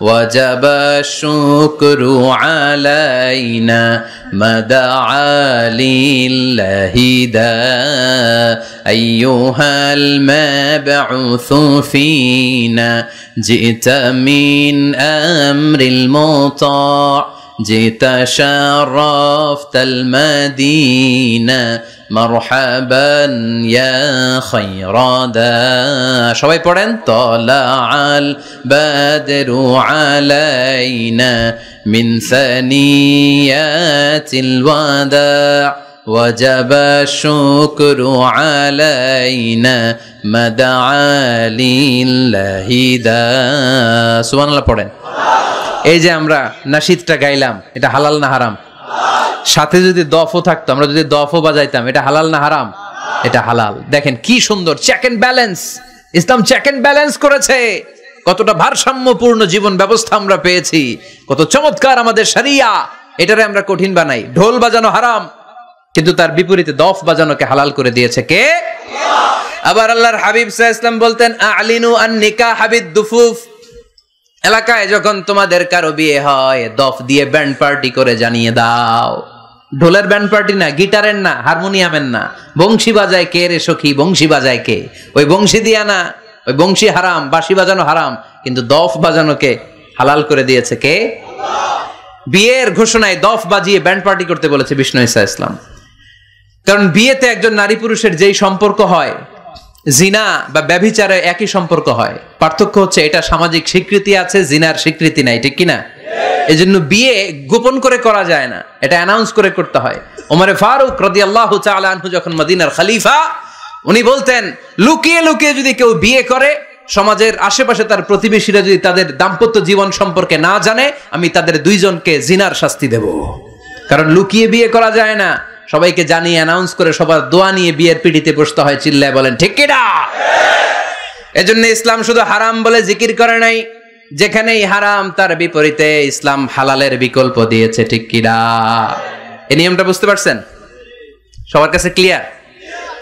Speaker 1: ওয়াজাবা শুকরু আলাইনা মাদআ লিল্লাহি দা আইয়ুহাল মাবউসু ফিনা জিতা মিন আমরিল মুতা' জিতা শারাফতাল মাদিনা মারহাবান ইয়া খায়রাদা। সবাই পড়েন তলাআল বাদরু আলাইনা মিন সানিয়াতিল ওয়াদা ওয়াজাবা শুকরু আলাইনা মাদআ লিল্লাহি দা। সুবহানাল্লাহ পড়েন। এই যে আমরা নাশিদটা গাইলাম, এটা হালাল না হারাম? সাথে যদি দফও থাকতো, আমরা যদি দফও বাজাইতাম, এটা হালাল না হারাম? এটা হালাল। দেখেন কি সুন্দর চেক এন্ড ব্যালেন্স, ইসলাম চেক এন্ড ব্যালেন্স করেছে। কতটা ভারসাম্যপূর্ণ জীবন ব্যবস্থা আমরা পেয়েছি, কত চমৎকার আমাদের শরিয়া। এটারে আমরা কঠিন বানাই। ঢোল বাজানো হারাম, কিন্তু তার বিপরীতে দফ বাজানোকে হালাল করে দিয়েছে কে? আবার আল্লাহর হাবিব সাল্লাল্লাহু আলাইহি ওয়াসাল্লাম বলতেন আ'লিনু আন নিকাহ বিদ দুফুফ। এলাকায় যখন তোমাদের কারো বিয়ে হয় দফ দিয়ে ব্যান্ড পার্টি করে জানিয়ে দাও। ঢোলের ব্যান্ড পার্টি না, গিটারের না, হারমোনিয়ামের না, বংশী বাজায় কে রে সখী? বংশী বাজায় কে? ওই বংশী দিয়া না, ওই বংশী হারাম, বাঁশি বাজানো হারাম, কিন্তু দফ বাজানোকে হালাল করে দিয়েছে কে? বিয়ের ঘোষণায় দফ বাজিয়ে ব্যান্ড পার্টি করতে বলেছে বিষ্ণু ঈসা ইসলাম। কারণ বিয়েতে একজন নারী পুরুষের যেই সম্পর্ক হয়, জিনা বা ব্যভিচারে একই সম্পর্ক হয়। পার্থক্য হচ্ছে এটা সামাজিক স্বীকৃতি আছে, জিনার স্বীকৃতি নাই, ঠিক কিনা? এজন্য বিয়ে গোপন করে করা যায় না, এটা অ্যানাউন্স করে করতে হয়। ওমরে ফারুক রাদিয়াল্লাহু তাআলা আনহু যখন মদিনার খলিফা, উনি বলতেন লুকিয়ে লুকিয়ে যদি কেউ বিয়ে করে, সমাজের আশেপাশে তার প্রতিবেশীরা যদি তাদের দাম্পত্য জীবন সম্পর্কে না জানে, আমি তাদের দুইজনকে জিনার শাস্তি দেব। কারণ লুকিয়ে বিয়ে করা যায় না, সবাইকে জানিয়ে অ্যানাউন্স করে সবার দোয়া নিয়ে বিয়ের পিড়িতে বসতে হয়। চিল্লায় বলেন ঠিক কিনা? এজন্য ইসলাম শুধু হারাম বলে জিকির করে নাই, যেখানেই হারাম তার বিপরীতে ইসলাম হালালের বিকল্প দিয়েছে, ঠিক কিনা? এই নিয়মটা বুঝতে পারছেন? সবার কাছে ক্লিয়ার?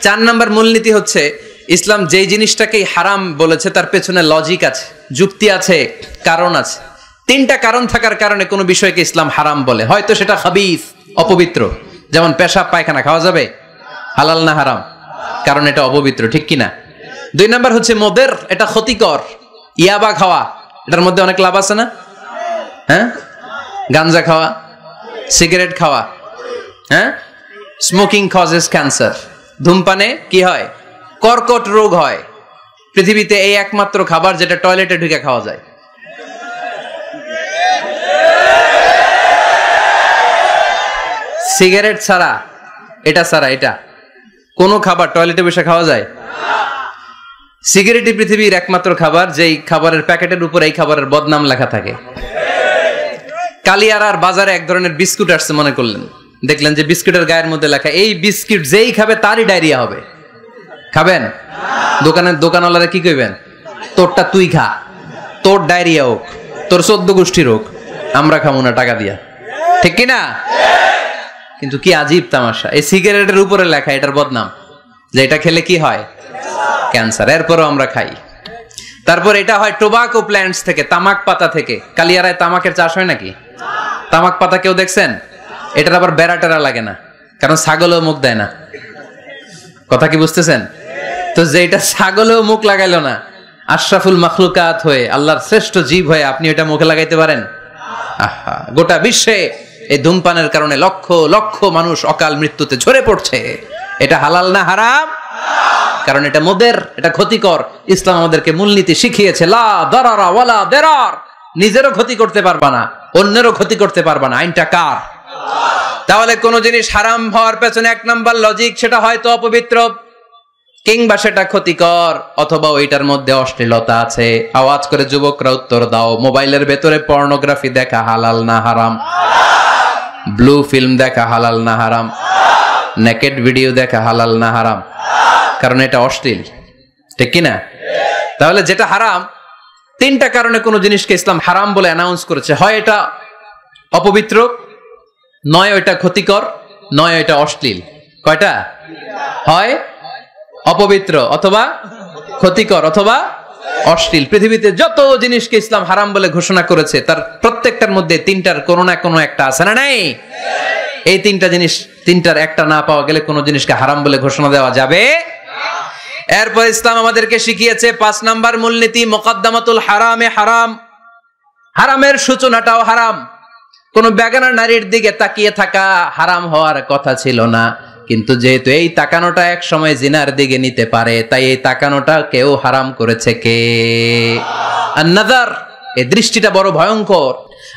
Speaker 1: 4 নম্বর মূলনীতি হচ্ছে ইসলাম যেই জিনিসটাকেই হারাম বলেছে তার পেছনে লজিক আছে, যুক্তি আছে, কারণ আছে। 3টা কারণ থাকার কারণে কোনো বিষয়কে ইসলাম হারাম বলে। হয়তো সেটা খাবিস, অপবিত্র, যেমন পেশাব পায়খানা খাওয়া যাবে? হালাল না হারাম? কারণ এটা অপবিত্র, ঠিক কিনা? 2 নাম্বার হচ্ছে মোদের, এটা ক্ষতিকর। ইয়াবা খাওয়া, এটার মধ্যে অনেক লাভ আছে না? হ্যাঁ, গাঞ্জা খাওয়া, সিগারেট খাওয়া, হ্যাঁ, স্মোকিং কজেস ক্যান্সার। ধূমপানে কি হয়? কর্কট রোগ হয়। পৃথিবীতে এই একমাত্র খাবার যেটা টয়লেটে ঢুকে খাওয়া যায়। সিগারেট ছাড়া এটা কোনো খাবার টয়লেটে বসে খাওয়া যায়? সিগারেটই পৃথিবীর একমাত্র খাবার যেই খাবারের প্যাকেটের উপর এই খাবারের বদনাম লেখা থাকে। কালিয়ারার বাজারে এক ধরনের বিস্কুট আসছে মনে করলেন, দেখলেন যে বিস্কুটের গায়ের মধ্যে লেখা এই বিস্কুট যেই খাবে তারই ডায়রিয়া হবে। খাবেন? দোকানওয়ালারা কি কইবেন? তোরটা তুই খা, তোর ডায়রিয়া হোক, তোর 14 গোষ্ঠীর হোক, আমরা খাবো না টাকা দিয়া, ঠিক কিনা? কিন্তু কি আজীব তামাশা, এই সিগারেটের উপরে লেখা এটার বদনাম, যে এটা খেলে কি হয়? ক্যান্সার। এরপরও আমরা খাই। তারপর এটা হয় টোবাকো প্ল্যান্টস থেকে, তামাক পাতা থেকে। কালিয়ারায় তামাকের চাষ হয় নাকি? তামাক পাতা কেউ দেখছেন? এটার আবার বেড়া টেরা লাগে না, কারণ ছাগলও মুখ দেয় না। কথা কি বুঝতেছেন? তো যে এটা ছাগলেও মুখ লাগাইলো না, আশরাফুল মাখলুকাত হয়ে, আল্লাহর শ্রেষ্ঠ জীব হয়ে আপনি এটা মুখে লাগাইতে পারেন? আহা, গোটা বিশ্বে এই ধূমপানের কারণে লক্ষ লক্ষ মানুষ অকাল মৃত্যুতে ঝরে পড়ছে। এটা হালাল না হারাম? কারণ এটা মদের, এটা ক্ষতিকর। ইসলাম আমাদেরকে মূলনীতি শিখিয়েছে, লা দারারা ওয়ালা দিরার। নিজেরও ক্ষতি করতে পারবা না, অন্যেরও ক্ষতি করতে পারবা না। আইনটা কার? তাহলে কোন জিনিস হারাম হওয়ার পেছনে এক নাম্বার লজিক, সেটা হয়তো অপবিত্র, কিংবা সেটা ক্ষতিকর, অথবা ওইটার মধ্যে অশ্লীলতা আছে। আওয়াজ করে যুবকরা উত্তর দাও, মোবাইলের ভেতরে পর্নোগ্রাফি দেখা হালাল না হারাম? ব্লু ফিল্ম দেখা হালাল না হারাম? নেকেড ভিডিও দেখা হালাল না হারাম? কারণ এটা অশ্লীল, ঠিক কিনা? তাহলে যেটা হারাম, তিনটা কারণে কোন জিনিসকে ইসলাম হারাম বলে অ্যানাউন্স করেছে। হয় এটা অপবিত্র, নয় ওইটা ক্ষতিকর, নয় ওইটা অশ্লীল। কয়টা? হয় অপবিত্র, অথবা ক্ষতিকর, অথবা অশ্লীল। পৃথিবীতে যত জিনিসকে ইসলাম হারাম বলে ঘোষণা করেছে তার প্রত্যেকটার মধ্যে তিনটার কোনো না কোনো একটা আছে না নাই? এই তিনটা জিনিস, তিনটার একটা না পাওয়া গেলে কোন জিনিসকে হারাম বলে ঘোষণা দেওয়া যাবে। এরপর ইসলাম আমাদেরকে শিখিয়েছে 5 নাম্বার মূলনীতি, মুকদ্দামাতুল হারামে হারাম। হারামের সূচনাটাও হারাম। কোন বেগানা নারীর দিকে তাকিয়ে থাকা হারাম হওয়ার কথা ছিল না, কিন্তু যেহেতু এই তাকানোটা এক সময় জিনার দিকে নিতে পারে, তাই এই তাকানোটা কেউ হারাম করেছে। কে? আন-নাযার। এই দৃষ্টিটা বড় ভয়ঙ্কর।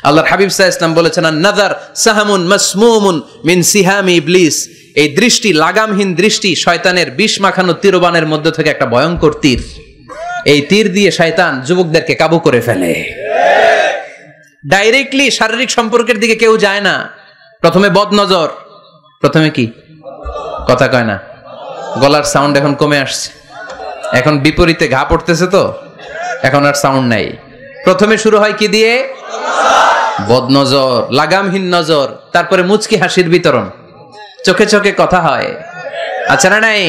Speaker 1: আল্লাহর হাবিব সাল্লাল্লাহু আলাইহি ওয়াসাল্লাম বলেছেন, আন-নাযার সাহামুন মাসমুমুন মিন সিহামি ইবলিস। এই দৃষ্টি, লাগামহীন দৃষ্টি, শয়তানের বিষ মাখানো তীরবানের মধ্যে থেকে একটা ভয়ঙ্কর তীর। এই তীর দিয়ে শয়তান যুবকদেরকে কাবু করে ফেলে। ডাইরেক্টলি শারীরিক সম্পর্কের দিকে কেউ যায় না, প্রথমে বদনজর। প্রথমে কি? কথা কয় না, গলার সাউন্ড এখন কমে আসছে, এখন বিপরীতে ঘা পড়তেছে, তো এখন আর সাউন্ড নাই। প্রথমে শুরু হয় কি দিয়ে? বদনজর, লাগামহীন নজর। তারপরে মুচকি হাসির বিতরণ, চোখে চোখে কথা হয়, আচ্ছা না নাই?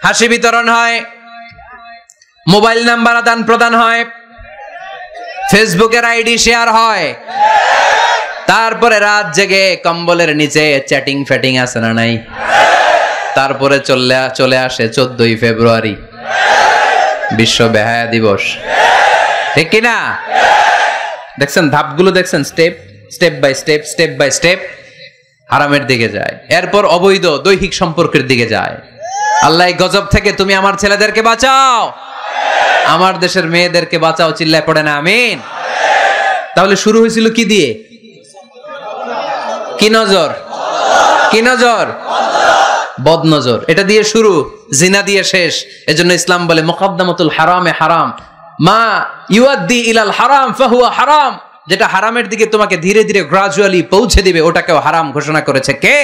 Speaker 1: হাসি বিতরণ হয়, মোবাইল নাম্বার আদান প্রদান হয়, ফেসবুকের আইডি শেয়ার হয়, তারপরে রাত জেগে কম্বলের নিচে চ্যাটিং ফ্যাটিং আছে না নাই? তারপরে চলে আসে 14ই ফেব্রুয়ারি, বিশ্ব বেহায়া দিবস, ঠিক কিনা? দেখছেন ধাপগুলো, দেখছেন স্টেপ বাই স্টেপ হারামের দিকে যায়। এরপর অবৈধ দৈহিক সম্পর্কের দিকে যায়। আল্লাহ গজব থেকে তুমি আমার ছেলেদেরকে বাঁচাও, আমার দেশের মেয়েদেরকে বাঁচাও, চিল্লায় পড়ে না আমিন। তাহলে শুরু হয়েছিল কি দিয়ে? কি নজর? কি নজর? বদনজর। এটা দিয়ে শুরু, জিনা দিয়ে শেষ। এজন্য ইসলাম বলে মুকদ্দামাতুল হারামে হারাম, মা ইউআদ্দি ইলাল হারাম ফাহুয়া হারাম। যেটা হারামের দিকে তোমাকে ধীরে ধীরে গ্রাজুয়ালি পৌঁছে দিবে, ওটাকেও হারাম ঘোষণা করেছে কে?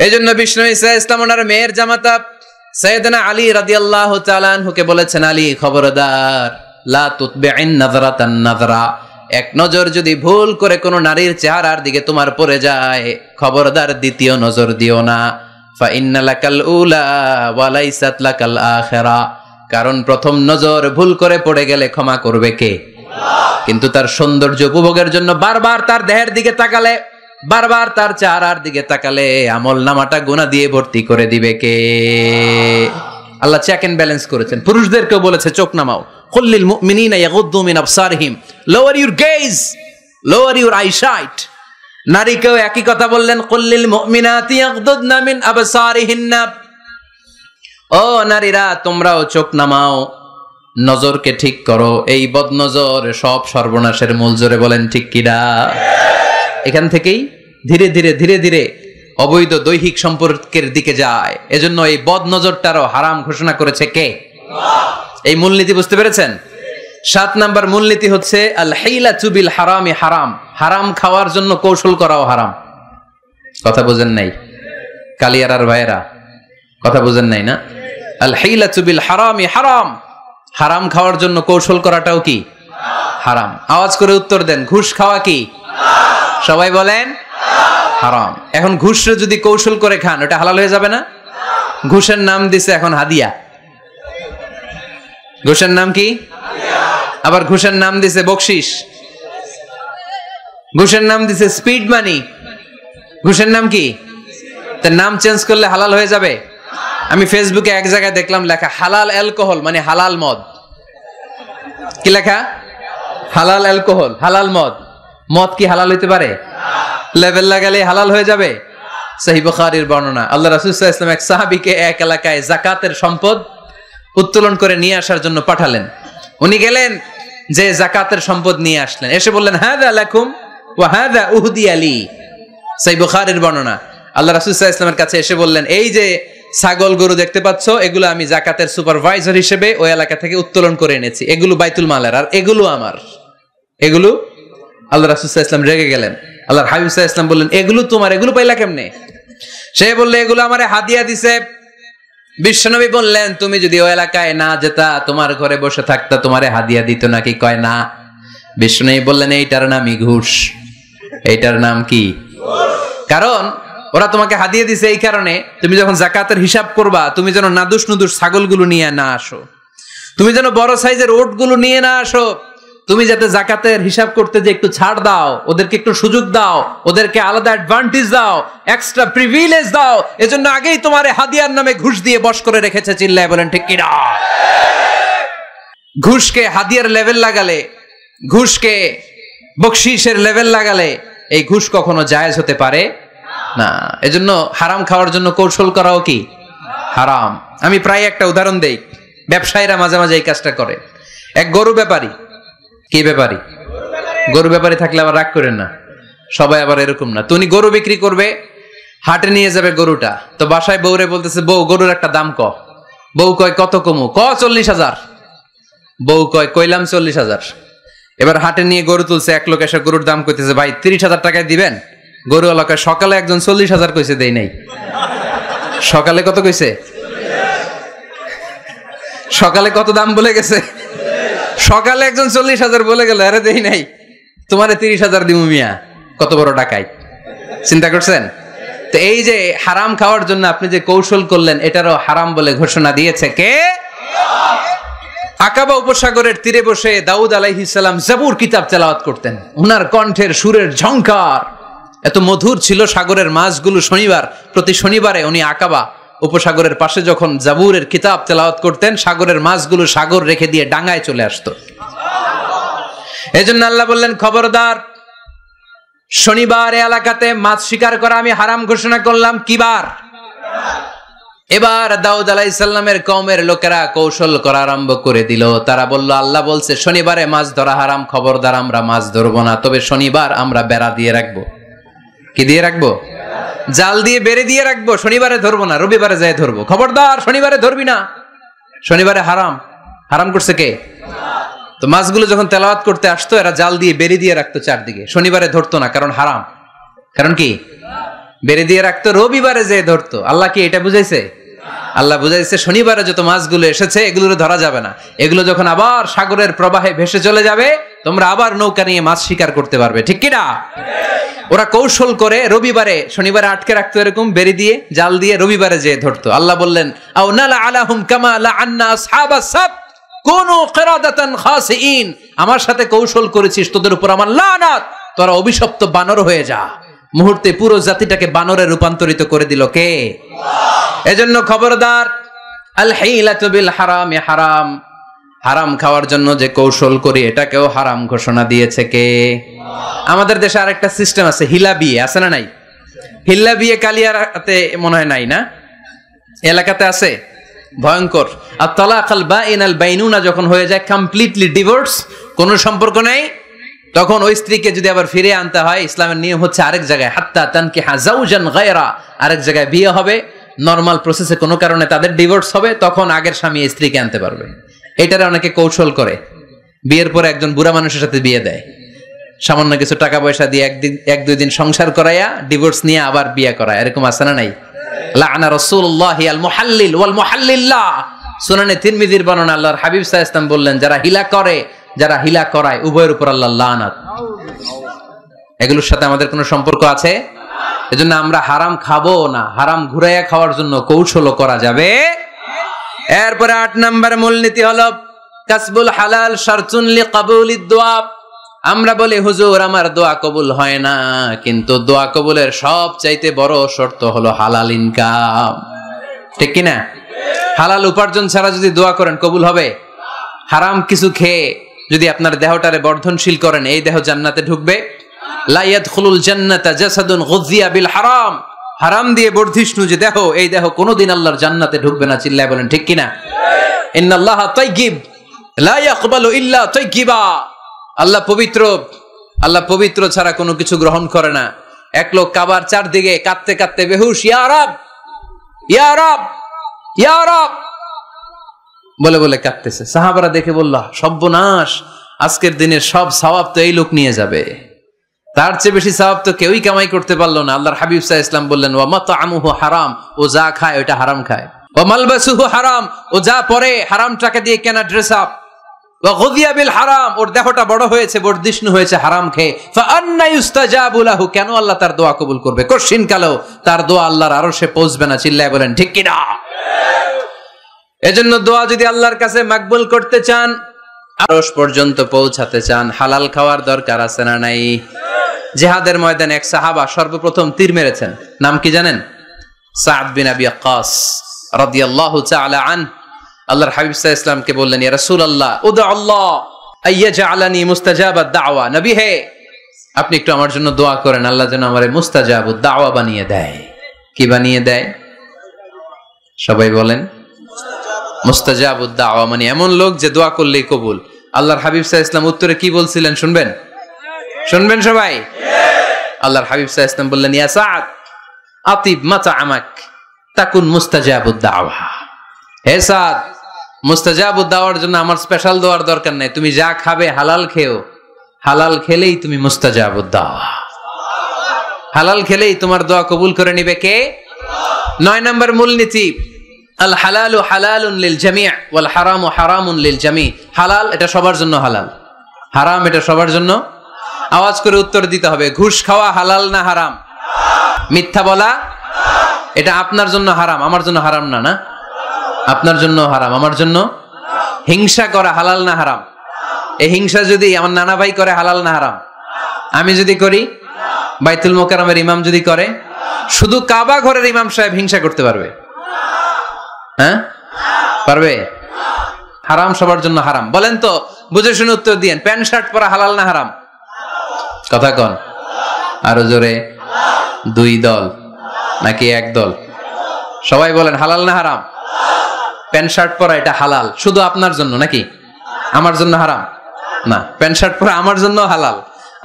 Speaker 1: এজন্য বিষ্ণু ঈসা ইসলাম ওনার মেয়ের জামাতা সাইয়েদনা আলী রাদিয়াল্লাহু তাআলা আনহুকে বলেছেন, আলী খবরদার, লা তুতবি'ন নাযরাতান নাযরা। এক নজর যদি ভুল করে কোনো নারীর চেহারার দিকে তোমার পড়ে যায়, খবরদার দ্বিতীয় নজর দিও না। ফা ইন্না লাকাল উলা ওয়া লাইসাত লাকাল আখিরা। কারণ প্রথম নজর ভুল করে পড়ে গেলে ক্ষমা করবে কে? কিন্তু তার সৌন্দর্য উপভোগের জন্য বারবার তার দেহের দিকে তাকালে, বারবার তার চেহারার দিকে তাকালে আমল নামাটা গুনাহ দিয়ে ভর্তি করে দিবে কে? আল্লাহ চেক এন্ড ব্যালেন্স করেছেন। পুরুষদেরকেও বলেছে চোখ নামাও, কুল্লিল মুমিনিনা ইয়াগুদ্দু মিন আবসারিহিম, lower your gaze, lower your eyesight. নারীকেও একই কথা বললেন, কুল্লিল মুমিনাতি ইয়াগুদ্দুনা মিন আবসারিহিন্না। ও নারীরা, তোমরাও চোখ নামাও, নজরকে ঠিক করো। এই বদনজর সব সর্বনাশের মূল। জোরে বলেন ঠিক কিনা? এখান থেকেই ধীরে ধীরে ধীরে ধীরে অবৈধ দৈহিক সম্পর্কের দিকে যায়। এজন্য এই বদ নজরটারও হারাম ঘোষণা করেছে কে? এই মূলনীতি বুঝতে পেরেছেন? 7 নাম্বার মূলনীতি হচ্ছে আল হাইলাতু বিল হারামি হারাম। হারাম খাওয়ার জন্য কৌশল করাও হারাম। কথা বুঝেন নাই কালিয়ারার ভাইয়েরা? কথা বুঝেন নাই না? আল হাইলাতু বিল হারামি হারাম। হারাম খাওয়ার জন্য কৌশল করাটাও কি হারাম? আওয়াজ করে উত্তর দেন, ঘুষ খাওয়া কি সবাই বলেন হারাম। এখন ঘুষরে যদি কৌশল করে খান ওটা হালাল হয়ে যাবে না? ঘুষের নাম দিছে এখন হাদিয়া। ঘুষের নাম কি? আবার ঘুষের নাম দিছে বকশিস, ঘুষের নাম দিছে স্পিড মানি। ঘুষের নাম কি? তার নাম চেঞ্জ করলে হালাল হয়ে যাবে? আমি ফেসবুকে এক জায়গায় দেখলাম লেখা হালাল অ্যালকোহল, মানে হালাল মদ। কি লেখা? হালাল অ্যালকোহল, হালাল মদ। মদ কি হালাল হইতে পারে? লেভেল লাগালে হালাল হয়ে যাবে? সহিহ বুখারীর বর্ণনা, আল্লাহ রাসূল সাল্লাল্লাহু আলাইহি ওয়াসাল্লাম এক সাহাবীকে এক এলাকায় যাকাতের সম্পদ উত্তোলন করে নিয়ে আসার জন্য পাঠালেন। উনি গেলেন, যে যাকাতের সম্পদ নিয়ে আসলেন, এসে বললেন হাযা লাকুম ওয়া হাযা উহদিয়া লি। সহিহ বুখারীর বর্ণনা, আল্লাহ রাসূল সাল্লাল্লাহু আলাইহি ওয়াসাল্লামের কাছে এসে বললেন, এই যে ছাগল গরু দেখতে পাচ্ছ, এগুলো আমি যাকাতের সুপারভাইজার হিসেবে ওই এলাকা থেকে উত্তোলন করে এনেছি। এগুলো বাইতুল মালের, আর এগুলো আমার। এগুলো আল্লাহ রাসূল সাল্লাল্লাহু আলাইহি ওয়াসাল্লাম রেগে গেলেন। আল্লাহর হাবিব সাল্লাল্লাহু আলাইহি ওয়াসাল্লাম বললেন, এগুলো তোমার? এগুলো পাইলা কেমনে? সে বললে, এগুলো আমারে হাদিয়া দিছে। বিশ্বনবী বললেন, তুমি যদি ওই এলাকায় না যেতা, তোমার ঘরে বসে থাকতা, তোমারে হাদিয়া দিত নাকি? কয় না। বিশ্বনবী বললেন, এইটার নামই ঘুষ। এইটার নাম কি? কারণ ওরা তোমাকে হাদিয়া দিছে এই কারণে, তুমি যখন যাকাতের হিসাব করবা, তুমি যেন নাদুস নুদুস ছাগলগুলো নিয়ে না আসো, তুমি যেন বড় সাইজের ওটগুলো নিয়ে না আসো, তুমি যাতে যাকাতের হিসাব করতে যে একটু ছাড় দাও, ওদেরকে একটু সুযোগ দাও, ওদেরকে আলাদা অ্যাডভান্টেজ দাও, এক্সট্রা প্রিভিলেজ দাও, এজন্য আগেই তোমারে হাদিয়ার নামে ঘুষ দিয়ে বশ করে রেখেছে। চিল্লায় বলেন ঠিক কিনা? ঘুষকে হাদিয়ার লেভেল লাগালে, ঘুষকে বকশিসের লেভেল লাগালে এই ঘুষ কখনো জায়েজ হতে পারে না। এজন্য হারাম খাওয়ার জন্য কৌশল করাও কি হারাম। আমি প্রায় একটা উদাহরণ দেই, ব্যবসায়ীরা মাঝে মাঝে এই কাজটা করে। এক গরু ব্যাপারী, কি ব্যাপারী? গরু ব্যাপারী থাকলে আবার রাগ করেন না, সবাই আবার এরকম না। তো উনি গরু বিক্রি করবে, হাটে নিয়ে যাবে গরুটা। তো বাসায় বউরে বলতেছে, বউ গরুর একটা দাম ক। বউ কয় কত কমু? 40,000। বউ কয় কইলাম 40,000। এবার হাটে নিয়ে গরু তুলছে, এক লোক এসে গরুর দাম কইতেছে, ভাই 30,000 টাকায় দিবেন? গরু এলাকায় সকালে একজন 40,000 কইছে, দেই নাই। সকালে কত কইছে? সকালে কত দাম বলে গেছে? সকালে একজন 40,000 বলে গেল, আরে দেই নাই, তোমারে 30,000 দিমু মিয়া। কত বড় ডাকাই! চিন্তা করছেন? তো এই যে হারাম খাওয়ার জন্য আপনি যে কৌশল করলেন, এটারও হারাম বলে ঘোষণা দিয়েছে কে? আকাবা উপসাগরের তীরে বসে দাউদ আলাইহিস সালাম জাবুর কিতাব তেলাওয়াত করতেন। উনার কণ্ঠের সুরের ঝংকার এত মধুর ছিল, সাগরের মাছগুলো প্রতি শনিবারে উনি আকাবা উপসাগরের পাশে যখন জাবুরের কিতাব তেলাওয়াত করতেন, সাগরের মাছগুলো সাগর রেখে দিয়ে ডাঙায় চলে আসতো। এজন্য আল্লাহ বললেন, খবরদার, শনিবার এলাকাতে মাছ শিকার করা আমি হারাম ঘোষণা করলাম। কি বার? এবার দাউদ আলাইহিস সালামের কওমের লোকেরা কৌশল করা আরম্ভ করে দিল। তারা বলল, আল্লাহ বলছে শনিবারে মাছ ধরা হারাম, খবরদার আমরা মাছ ধরবো না, তবে শনিবার আমরা বেড়া দিয়ে রাখবো। কি দিয়ে রাখবো? জাল দিয়ে বেড়ে দিয়ে রাখবো। শনিবারে ধরবো না, রবিবারে যাই ধরবো। খবরদার, শনিবারে ধরবি না, শনিবারে হারাম। হারাম করছে কে? তো মাছগুলো যখন তেলাওয়াত করতে আসতো, এরা জাল দিয়ে বেড়ে দিয়ে রাখতো চারদিকে, শনিবারে ধরতো না, কারণ হারাম। কারণ কি? বেড়ে দিয়ে রাখতো, রবিবারে যে ধরতো। আল্লাহ কি এটা বুঝাইছে? আল্লাহ বুঝাইছে শনিবারে যত মাছগুলো এসেছে এগুলো ধরা যাবে না, এগুলো যখন আবার সাগরের প্রবাহে ভেসে চলে যাবে, তোমরা আবার নৌকা নিয়ে মাছ শিকার করতে পারবে। ঠিক কিনা? ওরা কৌশল করে রবিবারে, শনিবারে আটকে রাখতো এরকম বেড়ে দিয়ে, জাল দিয়ে, রবিবারে যে ধরতো। আল্লাহ বললেন, আও নালা আলাহুম কামা লাআন্না আসহাবাস সাবত কুনু কিরাদাতান খাসিইন। আমার সাথে কৌশল করেছিস, তোদের উপর আমার লানাত, তোরা অভিশপ্ত বানর হয়ে যা। মুহূর্তে পুরো জাতিটাকে বানরে রূপান্তরিত করে দিল কে? এজন্য খবরদার, আল হাইলাতু বিল হারামি হারাম। হারাম খাওয়ার জন্য যে কৌশল করি, এটাকেও হারাম ঘোষণা দিয়েছে কে? আমাদের দেশে আরেকটা সিস্টেম আছে, হিলা বিয়ে আছে না নাই? হিল্লা বিয়ে কালিয়ারাতে মনে হয় নাই না? এলাকাতে আছে, ভয়ঙ্কর। আর তালাক আল বাইন আল বাইনুনা যখন হয়ে যায়, কমপ্লিটলি ডিভোর্স, কোনো সম্পর্ক নেই, তখন ওই স্ত্রীকে যদি আবার ফিরে আনতে হয়, ইসলামের নিয়ম হচ্ছে আরেক জায়গায় হাত্তা তানকিহা যাওজান গায়রা, আরেক জায়গায় বিয়ে হবে, নরমাল প্রসেসে কোনো কারণে তাদের ডিভোর্স হবে, তখন আগের স্বামী স্ত্রীকে আনতে পারবে। এটারে অনেকে কৌশল করে, বিয়ের পরে একজন বুড়া মানুষের সাথে বিয়ে দেয়, সামান্য কিছু টাকা পয়সা দিয়ে এক দুই দিন সংসার করাইয়া ডিভোর্স নিয়ে আবার বিয়ে করায়, এরকম আছে না নাই? লাআনা রাসূলুল্লাহি আল মুহাল্লিল ওয়াল মুহাল্লিল্লাহ, সুনানে তিরমিজির বর্ণনা, আল্লাহর হাবিব সাল্লাল্লাহু আলাইহি ওয়াসাল্লাম বললেন, যারা হিলা করে, যারা হিলা করায়, উভয়ের উপর আল্লাহর লানাত। এগুলোর সাথে আমাদের কোনো সম্পর্ক আছে? এজন্য আমরা হারাম খাবো না, হারাম ঘুরাইয়া খাওয়ার জন্য কৌশলও করা যাবে। এরপরে 8 নম্বর মূলনীতি হলো কাসবুল হালাল শারতুন লিকাবুলিদ দুআ। আমরা বলি হুজুর আমার দোয়া কবুল হয় না, কিন্তু দোয়া কবুলের সবচাইতে বড় শর্ত হলো হালাল ইনকাম, ঠিক কি না? হালাল উপার্জন ছাড়া যদি দোয়া করেন কবুল হবে? হারাম কিছু খেয়ে যদি আপনার দেহটারে বর্ধনশীল করেন, এই দেহ জান্নাতে ঢুকবে? লা ইয়াদখুলুল জান্নাতা জাসাদুন গুযিয়া বিল হারাম, হারাম দিয়ে বর্ধিষ্ণু যে দেহ, এই দেহ কোনোদিন আল্লাহর জান্নাতে ঢুকবে না। চিল্লায় বলেন ঠিক কি না? ইন্নাল্লাহা তাইয়্যিব লা ইয়াকবালু ইল্লা তাইয়্যিবা, আল্লাহ পবিত্র, আল্লাহ পবিত্র ছাড়া কোনো কিছু গ্রহণ করে না। এক লোক কাবার চারদিকে কাঁদতে কাঁদতে বেহুশ, ইয়া রাব ইয়া রাব ইয়া রাব বলে বলে কাঁদতেছে। সাহাবারা দেখে বলল, সর্বনাশ, আজকের দিনের সব সওয়াব তো এই লোক নিয়ে যাবে, তার চেয়ে বেশি সওয়াব তো কেউই কামাই করতে পারলো না। আল্লাহর হাবিব সাল্লাল্লাহু আলাইহি ওয়াসাল্লাম বললেন, ওয়া মাতআমুহু হারাম, ও যা খায় ওটা হারাম খায়। ওয়া মালবাসুহু হারাম, ও যা পরে হারাম টাকা দিয়ে কেনা ড্রেস আপ। ওয়া গুযিয়া বিল হারাম, ওর দেহটা বড় হয়েছে, বর্ধিষ্ণু হয়েছে হারাম খেয়ে। ফা আন্না ইউস্তাজাবু লাহু, কেন আল্লাহ তার দোয়া কবুল করবে? কঠিন কালেও তার দোয়া আল্লাহর আরশে পৌঁছবে না। চিল্লায় বলেন ঠিক কি না? এজন্য দোয়া যদি আল্লাহর কাছে মাকবুল করতে চান, আরশ পর্যন্ত পৌঁছাতে চান, হালাল খাওয়ার দরকার আছে না নাই? জিহাদের ময়দানে এক সাহাবা সর্বপ্রথম তীর মেরেছেন, নাম কি জানেন? সাদ বিন আবি ওয়াক্কাস রাদিয়াল্লাহু তাআলা আনহু। আল্লাহর হাবিব সাল্লাল্লাহু আলাইহি ওয়াসাল্লামকে বললেন, ইয়া রাসূলুল্লাহ উদু আল্লাহ আইয়াজআলানি মুস্তাজাবাদ দাওয়া, নবী হে আপনি একটু আমার জন্য দোয়া করেন, আল্লাহ যেন আমারে মুস্তাজাবুদ দাওয়া বানিয়ে দেয়। কি বানিয়ে দেয়? সবাই বলেন মুস্তাজাবুদ দাওয়া, মানে এমন লোক যে দোয়া করলেই কবুল। আল্লাহর হাবিব সাল্লাল্লাহু আলাইহি ওয়াসাল্লাম উত্তরে কি বলছিলেন শুনবেন? শুনবেন সবাই? আল্লাহর হাবিব সাল্লাল্লাহু আলাইহি ওয়াসাল্লাম বললেন, ইয়া সাদ আতিব মাতআমাক তাকুন মুস্তাজাবুদ দাওয়া। হে সাদ, মুস্তাজাবুদ দাওয়ার জন্য আমার স্পেশাল দোয়ার দরকার নাই, তুমি যা খাবে হালাল খেও, হালাল খেলেই তুমি মুস্তাজাবুদ দাওয়া। হালাল খেলেই তোমার দোয়া কবুল করে নিবে কে? 9 নম্বর মূলনীতি, আল হালালু হালালুন লিল জামি' ওয়াল হারামু হারামুন লিল জামি'। হালাল এটা সবার জন্য হালাল, হারাম এটা সবার জন্য। আওয়াজ করে উত্তর দিতে হবে, ঘুষ খাওয়া হালাল না হারাম? মিথ্যা বলা এটা আপনার জন্য হারাম, আমার জন্য হারাম না? না, আপনার জন্য হারাম, আমার জন্য। হিংসা করা হালাল না হারাম? এই হিংসা যদি আমার নানা ভাই করে হালাল না হারাম? আমি যদি করি, বাইতুল মোকাররমের ইমাম যদি করে, শুধু কাবা ঘরের ইমাম সাহেব হিংসা করতে পারবে? হ্যাঁ পারবে? হারাম সবার জন্য হারাম। বলেন তো, বুঝে শুনে উত্তর দিয়েন, প্যান্ট শার্ট পরা হালাল না হারাম? কথা কন আরো জোরে। 2 দল নাকি 1 দল? সবাই বলেন হালাল না হারাম? প্যান্ট শার্ট পরা এটা হালাল শুধু আপনার জন্য নাকি আমার জন্য হারাম? না, প্যান্ট শার্ট পরা আমার জন্য হালাল,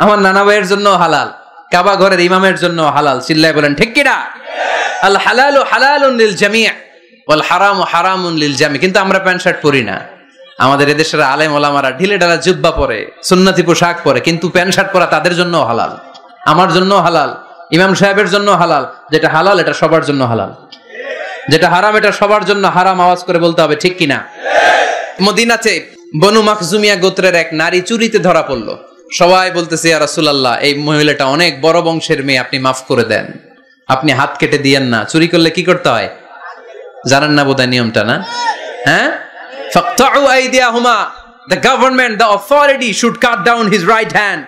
Speaker 1: আমার নানা ভাইয়ের জন্য হালাল, কাবা ঘরের ইমামের জন্য হালাল। চিল্লায় বলেন ঠিক কি না? আল হালালু হালালুন লিল জামি' ওয়াল হারামু হারামুন লিল জামি'। কিন্তু আমরা প্যান্ট শার্ট পরি না। আমাদের এদেশের আলেম ওলামারা ঢিলে ঢালা জুব্বা পরে, সুন্নতি পোশাক পরে, কিন্তু প্যান্ট শার্ট পরা তাদের জন্য হালাল, আমার জন্য হালাল, ইমাম সাহেবের জন্য হালাল। যেটা হালাল এটা সবার জন্য হালাল, যেটা হারাম এটা সবার জন্য হারাম। আওয়াজ করে বলতে হবে ঠিক কিনা? মদিনাতে বনু মাখজুমিয়া গোত্রের এক নারী চুরিতে ধরা পড়লো। সবাই বলতেছে, ইয়া রাসূলুল্লাহ, এই মহিলাটা অনেক বড় বংশের মেয়ে, আপনি মাফ করে দেন, আপনি হাত কেটে দিয়েন না। চুরি করলে কি করতে হয় জানেন না বোধহয় নিয়মটা? না, হ্যাঁ, ফাকতাউ আইদিয়াহুমা, the government, the authority should cut down his right hand.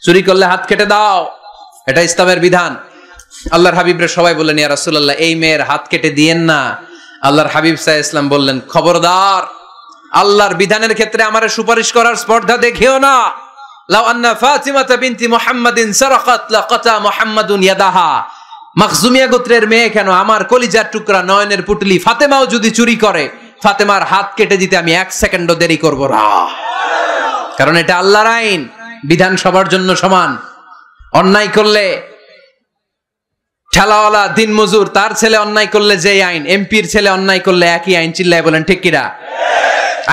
Speaker 1: চুরি করলে হাত কেটে দাও, এটা ইসলামের বিধান। আল্লাহর হাবিবরে সবাই বললেন, ইয়া রাসূলুল্লাহ, এই মেয়ের হাত কেটে দিয়েন না। আল্লাহর হাবিব সাল্লাল্লাহু আলাইহি ওয়াসাল্লাম বললেন, খবরদার, আল্লাহর বিধানের ক্ষেত্রে আমারে সুপারিশ করার স্পর্ধা দেখিও না। লাউ আন্না ফাতিমাতা বিনতি মুহাম্মাদিন সারাকাত লাকাতা মুহাম্মাদুন ইয়াদাহা। মাখজুমিয়া গোত্রের মেয়ে কেন, আমার কলিজার টুকরা নয়নের পুটলি ফাতেমাও যদি চুরি করে, ফাতেমার হাত কেটে দিতে আমি 1 সেকেন্ডও দেরি করব না, কারণ এটা আল্লাহর আইন। বিধান সবার জন্য সমান। অন্যায় করলে ঠেলাওয়ালা দিনমজুর তার ছেলে অন্যায় করলে যে আইন, এমপির ছেলে অন্যায় করলে একই আইন। চিল্লায় বলেন ঠিক কিনা?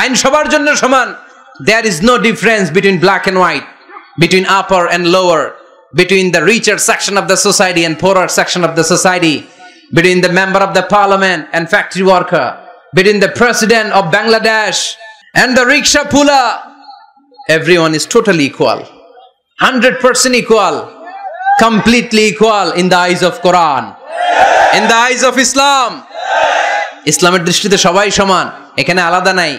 Speaker 1: আইন সবার জন্য সমান। There is no difference between black and white, between upper and lower, between the richer section of the society and poorer section of the society, between the member of the parliament and factory worker, between the president of Bangladesh and the rickshaw puller. Everyone is totally equal, 100% equal, completely equal in the eyes of Quran, in the eyes of Islam. ইসলামের দৃষ্টিতে সবাই সমান, এখানে আলাদা নাই।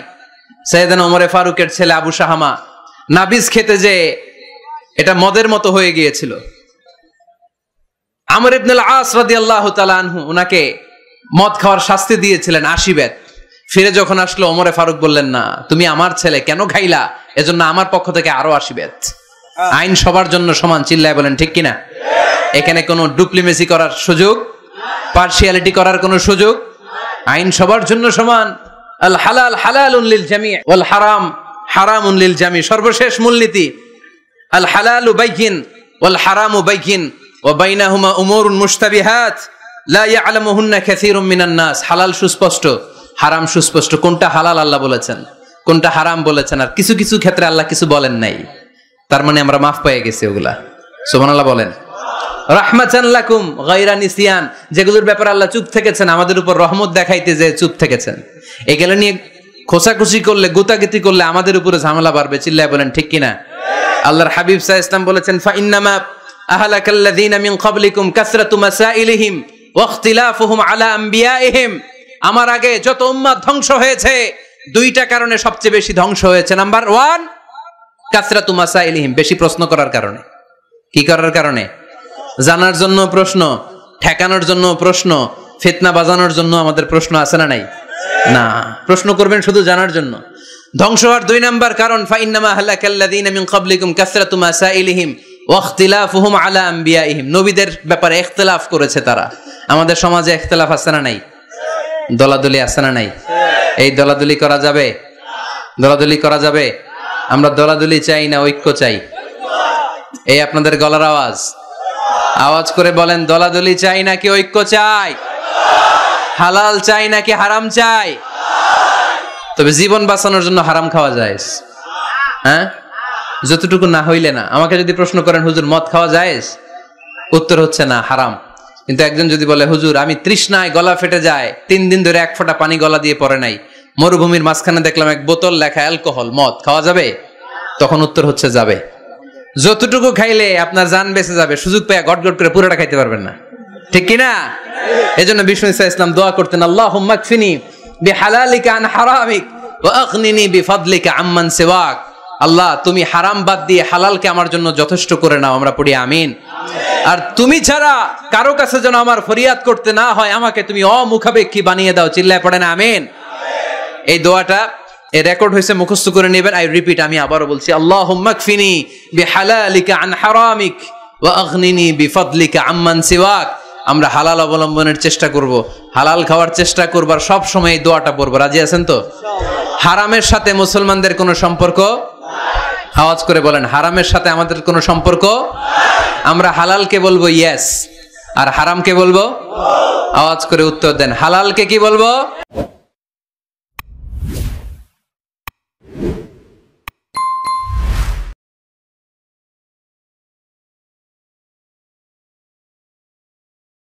Speaker 1: সৈয়দনা ওমরে ফারুকের ছেলে আবু শাহামা নাবিজ খেতে যে এটা মদের মতো হয়ে গিয়েছিল। আমর ইবনে আল আস রাদিয়াল্লাহু তাআলা আনহু উনাকে মদ খাওয়ার শাস্তি দিয়েছিলেন 80 বেত। ফিরে যখন আসলো ওমরে ফারুক বললেন, না তুমি আমার ছেলে কেন খাইলা, এজন্য আমার পক্ষ থেকে আরো 80 বেত। আইন সবার জন্য সমান। চিল্লায় বলেন ঠিক কিনা? এখানে কোনো ডুপ্লিমেসি করার সুযোগ, পার্সিয়ালিটি করার কোনো সুযোগ, আইন সবার জন্য সমান। আল হালাল হালালুন লিল জামি' ওয়াল হারাম হারামুন লিল জামি'। সর্বশেষ মূলনীতি আল হালালু বাইয়িন ওয়াল হারামু বাইয়িন ওয়া বাইনাহুমা উমুরুন মুশতাবিহাত লা ইয়ালামুহুন্না কাসীরুম মিনান নাস। হালাল সুস্পষ্ট, হারাম সুস্পষ্ট। কোনটা হালাল আল্লাহ বলেছেন, কোনটা হারাম বলেছেন, আর কিছু কিছু ক্ষেত্রে আল্লাহ কিছু বলেন নাই। তার মানে আমরা মাফ পেয়ে গেছি ওগুলা। সুবহানাল্লাহ বলেন। রাহমাতান লাকুম গায়রা নিসিয়ান, যেগুলোর ব্যাপারে আল্লাহ চুপ থেকেছেন, আমাদের উপর রহমত দেখাইতে যে চুপ থেকেছেন। এগুলো নিয়ে খোসাখুশি করলে, গুতাগুতি করলে আমাদের উপরে ঝামেলা বাড়বে। চিল্লায় বলেন ঠিক কিনা? আল্লাহর হাবিব সাল্লাল্লাহু আলাইহি ওয়াসাল্লাম বলেছেন, ফা ইন্নামা আহলাকাল্লাযীনা মিন ক্বাবলিকুম কাসরাতু মাসাইলিহিম ওয়া ইখতিলাফুহুম আলা আমবিয়াইহিম। আমার আগে যত উম্মাত ধ্বংস হয়েছে, দুইটা কারণে সবচেয়ে বেশি ধ্বংস হয়েছে। নাম্বার 1 কাসরাতু মাসাইলিহিম, বেশি প্রশ্ন করার কারণে। কি করার কারণে? জানার জন্য প্রশ্ন, ঠেকানোর জন্য প্রশ্ন, ফিতনা বাজানোর জন্য আমাদের প্রশ্ন আছে না নাই? না, প্রশ্ন করবেন শুধু জানার জন্য। ধ্বংস হওয়ার 2 নাম্বার কারণ ফা ইন্নামা আহলাকাল্লাযীনা মিন ক্বাবলিকুম কাসরাতু মাসাইলিহিম ওয়া ইখতিলাফুহুম আলা আমবিয়াইহিম। নবীদের ব্যাপারে ইখতিলাফ করেছে তারা। আমাদের সমাজে ইখতিলাফ আছে না নাই? দলাদলি আছে না নাই? এই দলাদলি করা যাবে? দলাদলি করা যাবে? আমরা দলাদলি চাই না ঐক্য চাই? এই আপনাদের গলার আওয়াজ, আওয়াজ করে বলেন, দলাদলি চাই নাকি ঐক্য চাই? হালাল চাই নাকি হারাম চাই? তবে জীবন বাঁচানোর জন্য হারাম খাওয়া যায়, হ্যাঁ, যতটুকু না হইলে না। আমাকে যদি প্রশ্ন করেন, হুজুর মদ খাওয়া যায়? উত্তর হচ্ছে না, হারাম। কিন্তু একজন যদি বলে, হুজুর আমি তৃষ্ণায় গলা ফেটে যায়, 3 দিন ধরে এক ফোঁটা পানি গলা দিয়ে পড়ে নাই, মরুভূমির মাঝখানে দেখলাম এক বোতল লেখা অ্যালকোহল, মদ খাওয়া যাবে? তখন উত্তর হচ্ছে যাবে। যতটুকু খাইলে আপনার জান বেঁচে যাবে, সুযোগ পেয়ে গট গট করে পুরোটা খাইতে পারবেন না, ঠিক কিনা? এজন্য বিষ্ণু ইসা ইসলাম দোয়া করতেন, আল্লাহুম্মা কফিনি বিহালালিকা আন হারামিক ওয়া আগনিনি বিফাদলিকা আম্মান সিওয়াক। আল্লাহ তুমি হারাম বাদ দিয়ে হালালকে আমার জন্য যথেষ্ট করে নাও। আমরা পড়ি আমিন। আর তুমি ছাড়া কারো কাছে যেন আমার ফরিয়াদ করতে না হয়, আমাকে তুমি অমুখাপেক্ষী বানিয়ে দাও। চিল্লায় পড়েন আমিন। এই দোয়াটা এই রেকর্ড হয়েছে, মুখস্থ করে নেবেন। আই রিপিট, আমি আবারও বলছি, আল্লাহুম্মা কফিনি বিহালালিকা আন হারামিক ওয়া আগনিনি বিফাদলিকা আম্মান সিওয়াক। আমরা হালাল অবলম্বনের চেষ্টা করব, হালাল খাওয়ার চেষ্টা করব, আর সব সময় এই দোয়াটা পড়বো। রাজি আছেন তো? হারামের সাথে মুসলমানদের কোনো সম্পর্ক? আওয়াজ করে বলেন, হারামের সাথে আমাদের কোনো সম্পর্ক? আমরা হালালকে বলবো ইয়েস, আর হারামকে বলবো? আওয়াজ করে উত্তর দেন, হালালকে কি বলবো?